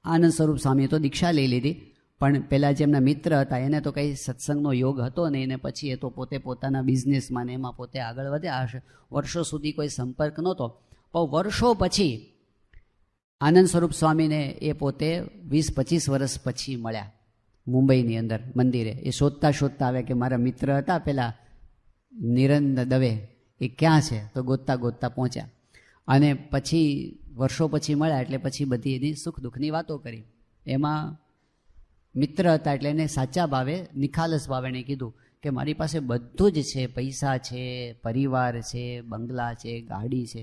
આનંદ સ્વરૂપ સ્વામીએ તો દીક્ષા લઈ લીધી, પણ પેલા જે એમના મિત્ર હતા એને તો કંઈ સત્સંગનો યોગ હતો ને, એને પછી એ તો પોતે પોતાના બિઝનેસમાં ને એમાં પોતે આગળ વધ્યા હશે. વર્ષો સુધી કોઈ સંપર્ક નહોતો. પણ વર્ષો પછી આનંદ સ્વરૂપ સ્વામીને એ પોતે 20-25 વર્ષ પછી મળ્યા મુંબઈની અંદર મંદિરે. એ શોધતા આવે કે મારા મિત્ર હતા પેલા નિરંજન દવે, એ ક્યાં છે? તો ગોતતા પહોંચ્યા. અને પછી વર્ષો પછી મળ્યા એટલે પછી બધી એની સુખ દુઃખની વાતો કરી. એમાં મિત્ર હતા એટલે એને સાચા ભાવે, નિખાલસ ભાવે એને કીધું કે મારી પાસે બધું જ છે, પૈસા છે, પરિવાર છે, બંગલા છે, ગાડી છે,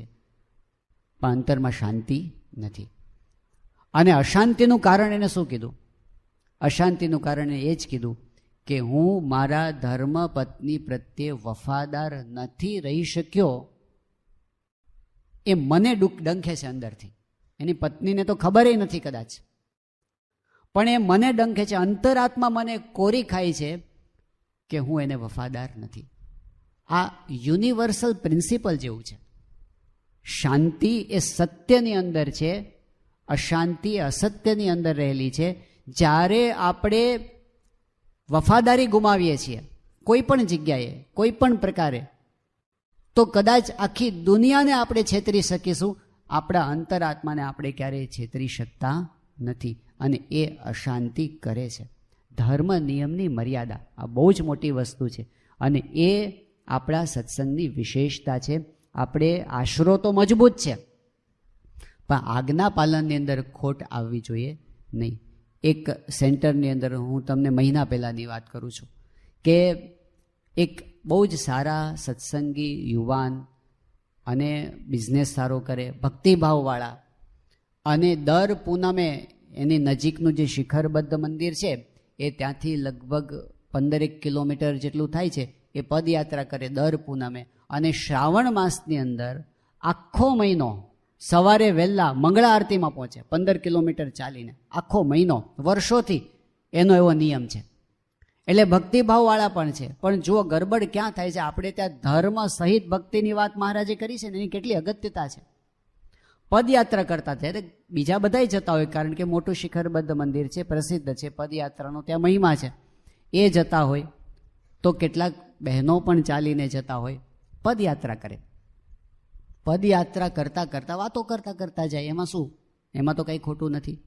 પણ અંતરમાં શાંતિ નથી. અને અશાંતિનું કારણ એને શું કીધું? અશાંતિનું કારણ એ જ કીધું કે હું મારા ધર્મ પત્ની પ્રત્યે વફાદાર નથી રહી શક્યો. એ મને ડંખે છે અંદરથી. એની પત્નીને તો ખબર નથી કદાચ, પણ એ મને ડંખે છે, અંતરાત્મા મને કોરી ખાય છે કે હું એને વફાદાર નથી. આ યુનિવર્સલ પ્રિન્સિપલ જેવું છે. શાંતિ એ સત્યની અંદર છે, અશાંતિ એ અસત્યની અંદર રહેલી છે. જ્યારે આપણે વફાદારી ગુમાવીએ છીએ કોઈ પણ જગ્યાએ, કોઈ પણ પ્રકારે, તો કદાચ આખી દુનિયાને આપણે છેતરી શકીશું, આપણા અંતરાત્માને આપણે ક્યારેય છેતરી શકતા નથી. અને એ અશાંતિ કરે છે. ધર્મ નિયમની મર્યાદા આ બહુ જ મોટી વસ્તુ છે, અને એ આપણા સત્સંગની વિશેષતા છે. આપણે આશરો તો મજબૂત છે, પણ આજ્ઞા પાલનની અંદર ખોટ આવવી જોઈએ નહીં. એક સેન્ટરની અંદર હું તમને મહિના પહેલાંની વાત કરું છું કે એક બહુ જ સારા સત્સંગી યુવાન અને બિઝનેસ સારો કરે, ભક્તિભાવવાળા, અને દર પૂનમે એની નજીકનું જે શિખરબદ્ધ મંદિર છે એ ત્યાંથી લગભગ 15 કિલોમીટર જેટલું થાય છે, એ પદયાત્રા કરે દર પૂનમે. અને શ્રાવણ માસની અંદર આખો મહિનો સવારે વહેલા મંગળા આરતીમાં પહોંચે, 15 કિલોમીટર ચાલીને, આખો મહિનો, વર્ષોથી એનો એવો નિયમ છે. એટલે ભક્તિભાવવાળા પણ છે. પણ જુઓ ગરબડ ક્યાં થાય છે, આપણે ત્યાં ધર્મ સહિત ભક્તિની વાત મહારાજે કરી છે ને, એની કેટલી અગત્યતા છે. પદયાત્રા કરતા ત્યારે બીજા બધાય જતા હોય, કારણ કે મોટું શિખરબદ્ધ મંદિર છે, પ્રસિદ્ધ છે, પદયાત્રાનો ત્યાં મહિમા છે, એ જતા હોય. તો કેટલાક બહેનો પણ ચાલીને જતા હોય, પદયાત્રા કરે. પદયાત્રા કરતાં કરતાં વાતો કરતા જાય, એમાં શું, એમાં તો કંઈ ખોટું નથી.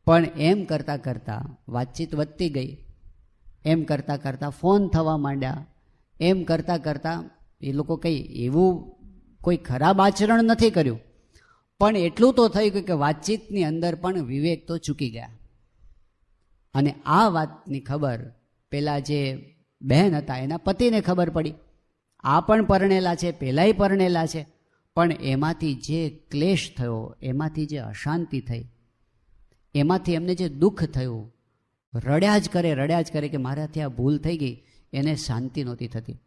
પણ એમ કરતાં કરતાં વાતચીત વધતી ગઈ, એમ કરતાં કરતાં ફોન થવા માંડ્યા, એમ કરતાં કરતાં એ લોકો કંઈ એવું કોઈ ખરાબ આચરણ નથી કર્યું, પણ એટલું તો થઈ ગયું કે વાતચીતની અંદર પણ વિવેક તો ચૂકી ગયા. અને આ વાતની ખબર પેલા જે બહેન હતા એના પતિને ખબર પડી. આ પણ પરણેલા છે, પેલાય પરણેલા છે, પણ એમાંથી જે ક્લેશ થયો, એમાંથી જે અશાંતિ થઈ, એમાંથી એમને જે દુઃખ થયું, રડ્યા જ કરે કે મારાથી આ ભૂલ થઈ ગઈ, એને શાંતિ નહોતી થતી.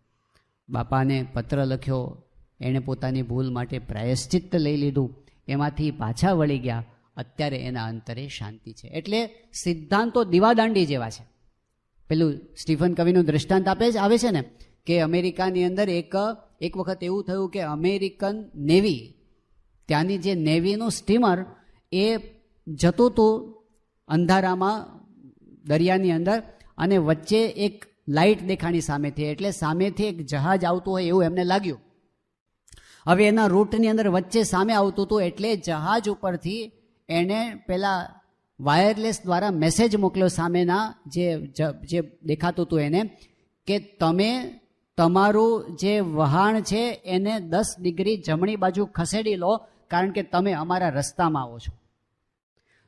બાપાને પત્ર લખ્યો, એણે પોતાની ભૂલ માટે પ્રાયશ્ચિત્ત લઈ લીધું, એમાંથી પાછા વળી ગયા. અત્યારે એના અંતરે શાંતિ છે. એટલે સિદ્ધાંતો દીવાદાંડી જેવા છે. પેલું સ્ટીફન કવિનું દ્રષ્ટાંત આવે છે ને કે અમેરિકાની અંદર એક વખત એવું થયું કે અમેરિકન નેવી, ત્યાંની જે નેવીનું સ્ટીમર એ જતું હતું અંધારામાં દરિયાની અંદર, અને વચ્ચે એક લાઇટ દેખાણી સામેથી, એટલે સામેથી એક જહાજ આવતું હોય એવું એમને લાગ્યું. હવે એના રૂટની અંદર વચ્ચે સામે આવતું હતું, એટલે જહાજ ઉપરથી એણે પેલા વાયરલેસ દ્વારા મેસેજ મોકલ્યો સામેના જે દેખાતું હતું એને, કે તમે તમારું જે વહાણ છે એને 10 ડિગ્રી જમણી બાજુ ખસેડી લો, કારણ કે તમે અમારા રસ્તામાં આવો છો.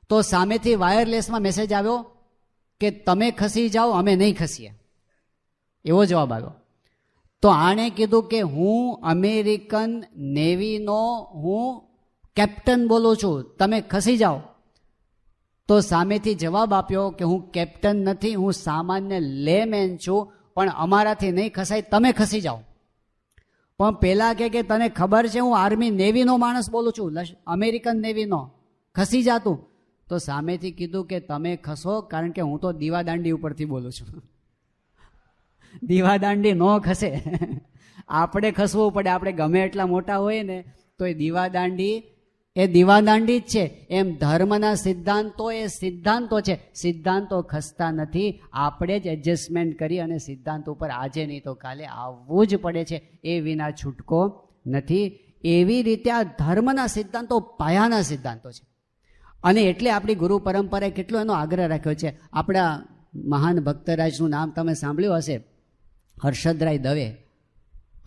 તો સામેથી વાયરલેસમાં મેસેજ આવ્યો કે તમે ખસી જાઓ, અમે નહીં ખસીએ, એવો જવાબ આવ્યો. તો આણે કીધું કે હું અમેરિકન નેવીનો હું કેપ્ટન બોલું છું, તમે ખસી જાઓ. તો સામેથી જવાબ આપ્યો કે હું કેપ્ટન નથી, હું સામાન્ય લેમેન છું, પણ અમારાથી નહીં ખસાય, તમે ખસી જાઓ. પણ પેલા કે તને ખબર છે હું આર્મી નેવીનો માણસ બોલું છું, અમેરિકન નેવીનો, ખસી જાતું. તો સામેથી કીધું કે તમે ખસો, કારણ કે હું તો દીવાદાંડી ઉપરથી બોલું છું. દીવાદાંડી ન ખસે, આપણે ખસવું પડે. આપણે ગમે એટલા મોટા હોય ને તો એ દીવાદાંડી જ છે. એમ ધર્મના સિદ્ધાંતો એ સિદ્ધાંતો છે, સિદ્ધાંતો ખસતા નથી. આપણે જ એડજસ્ટમેન્ટ કરી અને સિદ્ધાંત ઉપર આજે નહીં તો કાલે આવવું જ પડે છે, એ વિના છૂટકો નથી. એવી રીતે આ ધર્મના સિદ્ધાંતો પાયાના સિદ્ધાંતો છે. અને એટલે આપણી ગુરુ પરંપરાએ કેટલો એનો આગ્રહ રાખ્યો છે. આપણા મહાન ભક્તરાજનું નામ તમે સાંભળ્યું હશે, હર્ષદરાય દવે,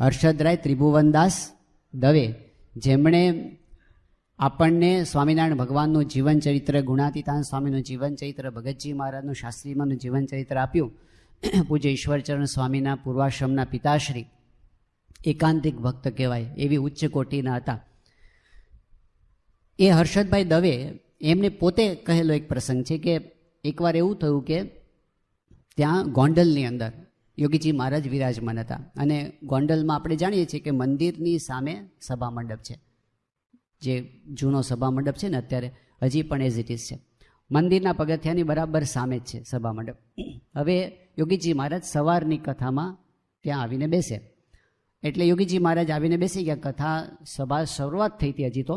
હર્ષદરાય ત્રિભુવનદાસ દવે, જેમણે આપણને સ્વામિનારાયણ ભગવાનનું જીવન ચરિત્ર, ગુણાતીતાન સ્વામીનું જીવન ચરિત્ર, ભગતજી મહારાજનું, શાસ્ત્રીમાનું જીવન ચરિત્ર આપ્યું. પૂજ્ય ઈશ્વરચરણ સ્વામીના પૂર્વાશ્રમના પિતાશ્રી, એકાંતિક ભક્ત કહેવાય, એવી ઉચ્ચ કોટીના હતા. એ હર્ષદભાઈ દવે એમને પોતે કહેલો એક પ્રસંગ છે કે એકવાર એવું થયું કે ત્યાં ગોંડલની અંદર યોગીજી મહારાજ વિરાજમાન હતા. અને ગોંડલમાં આપણે જાણીએ છીએ કે મંદિરની સામે સભા મંડપ છે, જે જૂનો સભા મંડપ છે ને અત્યારે હજી પણ એઝ ઇટ ઇઝ છે. મંદિરના પગથિયાની બરાબર સામે જ છે સભા મંડપ. હવે યોગીજી મહારાજ સવારની કથામાં ત્યાં આવીને બેસે, એટલે યોગીજી મહારાજ આવીને બેસી ગયા. કથા સભા શરૂઆત થઈ હતી હજી તો.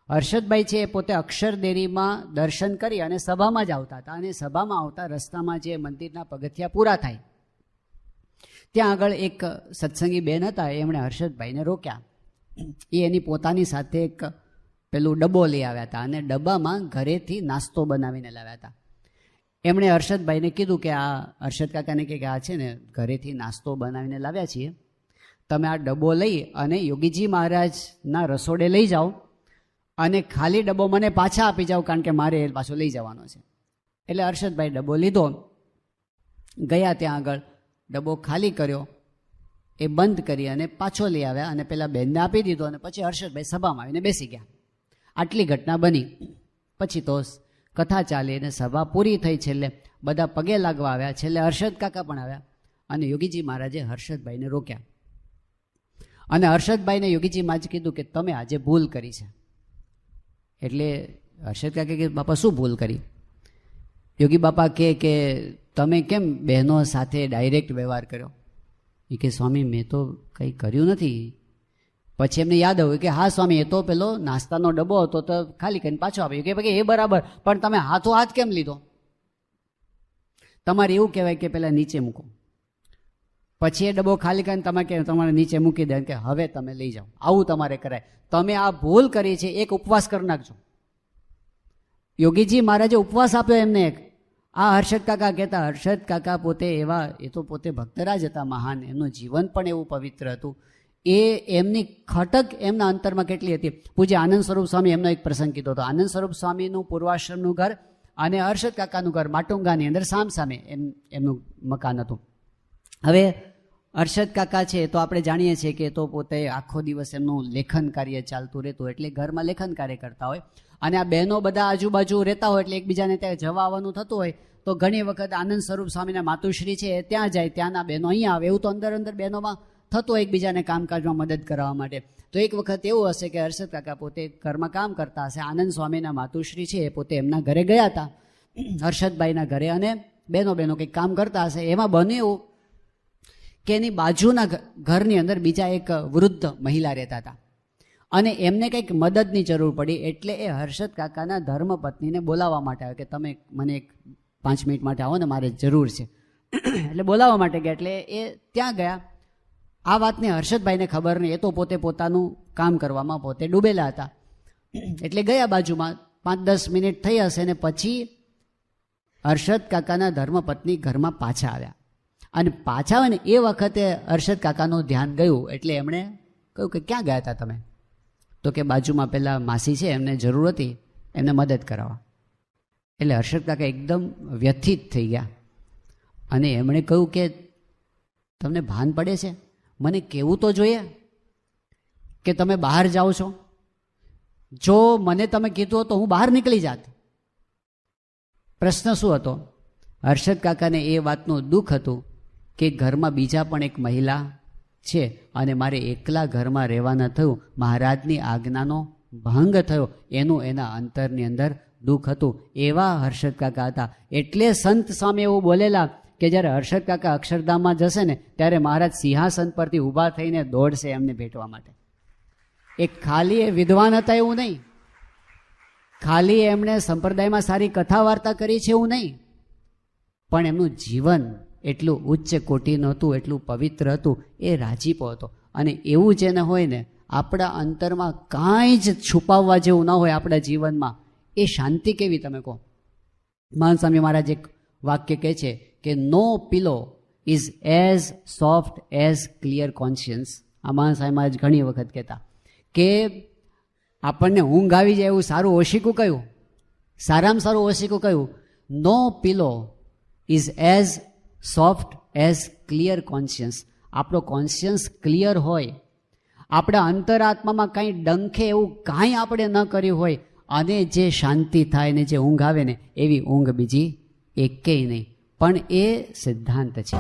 હર્ષદભાઈ છે એ પોતે અક્ષરદેરીમાં દર્શન કરી અને સભામાં જ આવતા હતા. અને સભામાં આવતા રસ્તામાં જે મંદિરના પગથિયા પૂરા થાય ત્યાં આગળ એક સત્સંગી બેન હતા, એમણે હર્ષદભાઈને રોક્યા. એ એની પોતાની સાથે એક પેલું ડબ્બો લઈ આવ્યા હતા અને ડબ્બામાં ઘરેથી નાસ્તો બનાવીને લાવ્યા હતા. એમણે હર્ષદભાઈને કીધું કે આ હર્ષદ કાકાને કે આ છે ને ઘરેથી નાસ્તો બનાવીને લાવ્યા છીએ, તમે આ ડબ્બો લઈ અને યોગીજી મહારાજના રસોડે લઈ જાઓ અને ખાલી ડબ્બો મને પાછા આપી જાઓ, કારણ કે મારે એ પાછો લઈ જવાનો છે. એટલે હર્ષદભાઈ ડબ્બો લીધો, ગયા ત્યાં આગળ ડબ્બો ખાલી કર્યો, એ બંધ કરી અને પાછો લઈ આવ્યા અને પેલા બેનને આપી દીધો અને પછી હર્ષદભાઈ સભામાં આવીને બેસી ગયા. આટલી ઘટના બની. પછી તો કથા ચાલી અને સભા પૂરી થઈ. છેલ્લે બધા પગે લાગવા આવ્યા, છેલ્લે હર્ષદ કાકા પણ આવ્યા અને યોગીજી મહારાજે હર્ષદભાઈને રોક્યા અને હર્ષદભાઈને યોગીજી મહારાજે કીધું કે તમે આજે ભૂલ કરી છે. એટલે હર્ષદ કાકા કે બાપા શું ભૂલ કરી? યોગી બાપા કે તમે કેમ બહેનો સાથે ડાયરેક્ટ વ્યવહાર કર્યો? એ કે સ્વામી મેં તો કંઈ કર્યું નથી. પછી એમને યાદ આવ્યું કે હા સ્વામી, એ તો પેલો નાસ્તાનો ડબ્બો હતો તો ખાલી કરીને પાછો આપ્યો. કે ભાઈ એ બરાબર, પણ તમે હાથો હાથ કેમ લીધો? તમારે એવું કહેવાય કે પેલા નીચે મૂકો, પછી એ ડબ્બો ખાલી કરીને તમે કે તમારે નીચે મૂકી દે કે હવે તમે લઈ જાઓ. આવું તમારે કરાય. તમે આ ભૂલ કરી છે, એક ઉપવાસ કરી નાખજો. યોગીજી મહારાજે ઉપવાસ આપ્યો એમને એક. આ હર્ષદ કાકા કહેતા, હર્ષદ કાકા પોતે એવા, એ તો પોતે ભક્તરાજ હતા મહાન, એમનું જીવન પણ એવું પવિત્ર હતું. એ એમની ખટક એમના અંતરમાં કેટલી હતી. પૂજ્ય આનંદ સ્વરૂપ સ્વામી એમનો એક પ્રસંગ કીધો હતો. આનંદ સ્વરૂપ સ્વામીનું પૂર્વાશ્રમનું ઘર અને હર્ષદ કાકાનું ઘર માટુંગાની અંદર સામસામે એમનું મકાન હતું. હવે હર્ષદ કાકા છે તો આપણે જાણીએ છીએ કે તો પોતે આખો દિવસ એમનું લેખન કાર્ય ચાલતું રહેતું, એટલે ઘરમાં લેખન કાર્ય કરતા હોય અને આ બહેનો બધા આજુબાજુ રહેતા હોય એટલે એકબીજાને ત્યાં જવા આવવાનું થતું હોય તો ઘણી વખત આનંદ સ્વરૂપ સ્વામીના માતુશ્રી છે ત્યાં જાય, ત્યાંના બહેનો અહીંયા આવે, એવું તો અંદર અંદર બહેનોમાં થતું હોય એકબીજાને કામકાજમાં મદદ કરવા માટે. તો એક વખત એવું હશે કે હર્ષદ કાકા પોતે ઘરમાં કામ કરતા હશે, આનંદ સ્વામીના માતુશ્રી છે એ પોતે એમના ઘરે ગયા હતા, હર્ષદભાઈના ઘરે, અને બહેનો કંઈક કામ કરતા હશે. એમાં બન્યું કે એની બાજુના ઘરની અંદર બીજા એક વૃદ્ધ મહિલા રહેતા હતા અને એમને કંઈક મદદની જરૂર પડી. એટલે એ હર્ષદ કાકાના ધર્મપત્નીને બોલાવવા માટે આવ્યો કે તમે મને એક 5 મિનિટ માટે આવો ને, મારે જરૂર છે. એટલે બોલાવવા માટે ગયા. એટલે એ ત્યાં ગયા. આ વાતને હર્ષદભાઈને ખબર નહીં, એ તો પોતે પોતાનું કામ કરવામાં પોતે ડૂબેલા હતા. એટલે ગયા બાજુમાં 5-10 મિનિટ થઈ હશે ને પછી હર્ષદ કાકાના ધર્મપત્ની ઘરમાં પાછા આવ્યા અને પાછા આવે ને એ વખતે હર્ષદ કાકાનું ધ્યાન ગયું. એટલે એમણે કહ્યું કે ક્યાં ગયા હતા તમે? તો કે બાજુમાં પેલા માસી છે એમને જરૂર હતી, એમને મદદ કરાવવા. એટલે હર્ષદ કાકા એકદમ વ્યથિત થઈ ગયા અને એમણે કહ્યું કે તમને ભાન પડે છે? મને કહેવું તો જોઈએ કે તમે બહાર જાઓ છો. જો મને તમે કીધું તો હું બહાર નીકળી જાત. પ્રશ્ન શું હતો? હર્ષદ કાકાને એ વાતનું દુઃખ હતું કે ઘરમાં બીજા પણ એક મહિલા છે અને મારે એકલા ઘરમાં રહેવાના થયું, મહારાજની આજ્ઞાનો ભંગ થયો, એનું એના અંતરની અંદર દુઃખ હતું. એવા હર્ષદ કાકા હતા. એટલે સંત સ્વામી એવું બોલેલા કે જ્યારે હર્ષદ કાકા અક્ષરધામમાં જશે ને ત્યારે મહારાજ સિંહાસન પરથી ઊભા થઈને દોડશે એમને ભેટવા માટે. એક ખાલી એ વિદ્વાન હતા એવું નહીં, ખાલી એમણે સંપ્રદાયમાં સારી કથા વાર્તા કરી છે એવું નહીં, પણ એમનું જીવન એટલું ઉચ્ચ કોટીનું હતું, એટલું પવિત્ર હતું, એ રાજીપો હતો. અને એવું જેને હોય ને, આપણા અંતરમાં કાંઈ જ છુપાવવા જેવું ન હોય આપણા જીવનમાં, એ શાંતિ કેવી તમે કહો? મહાન સ્વામી મહારાજ એક વાક્ય કહે છે કે no pillow is as soft as clear conscience. આ મહાન સ્વામી મહારાજ ઘણી વખત કહેતા કે આપણને ઊંઘ આવી જાય એવું સારું ઓશીકું કયું? સારામાં સારું ઓશીકું કયું? No pillow is as soft as clear conscience. આપણો કોન્શિયન્સ ક્લિયર હોય, આપણા અંતરાત્મામાં કાંઈ ડંખે એવું કાંઈ આપણે ન કર્યું હોય અને જે શાંતિ થાય ને જે ઊંઘ આવે ને, એવી ઊંઘ બીજી એકેય નહીં. પણ એ સિદ્ધાંત છે.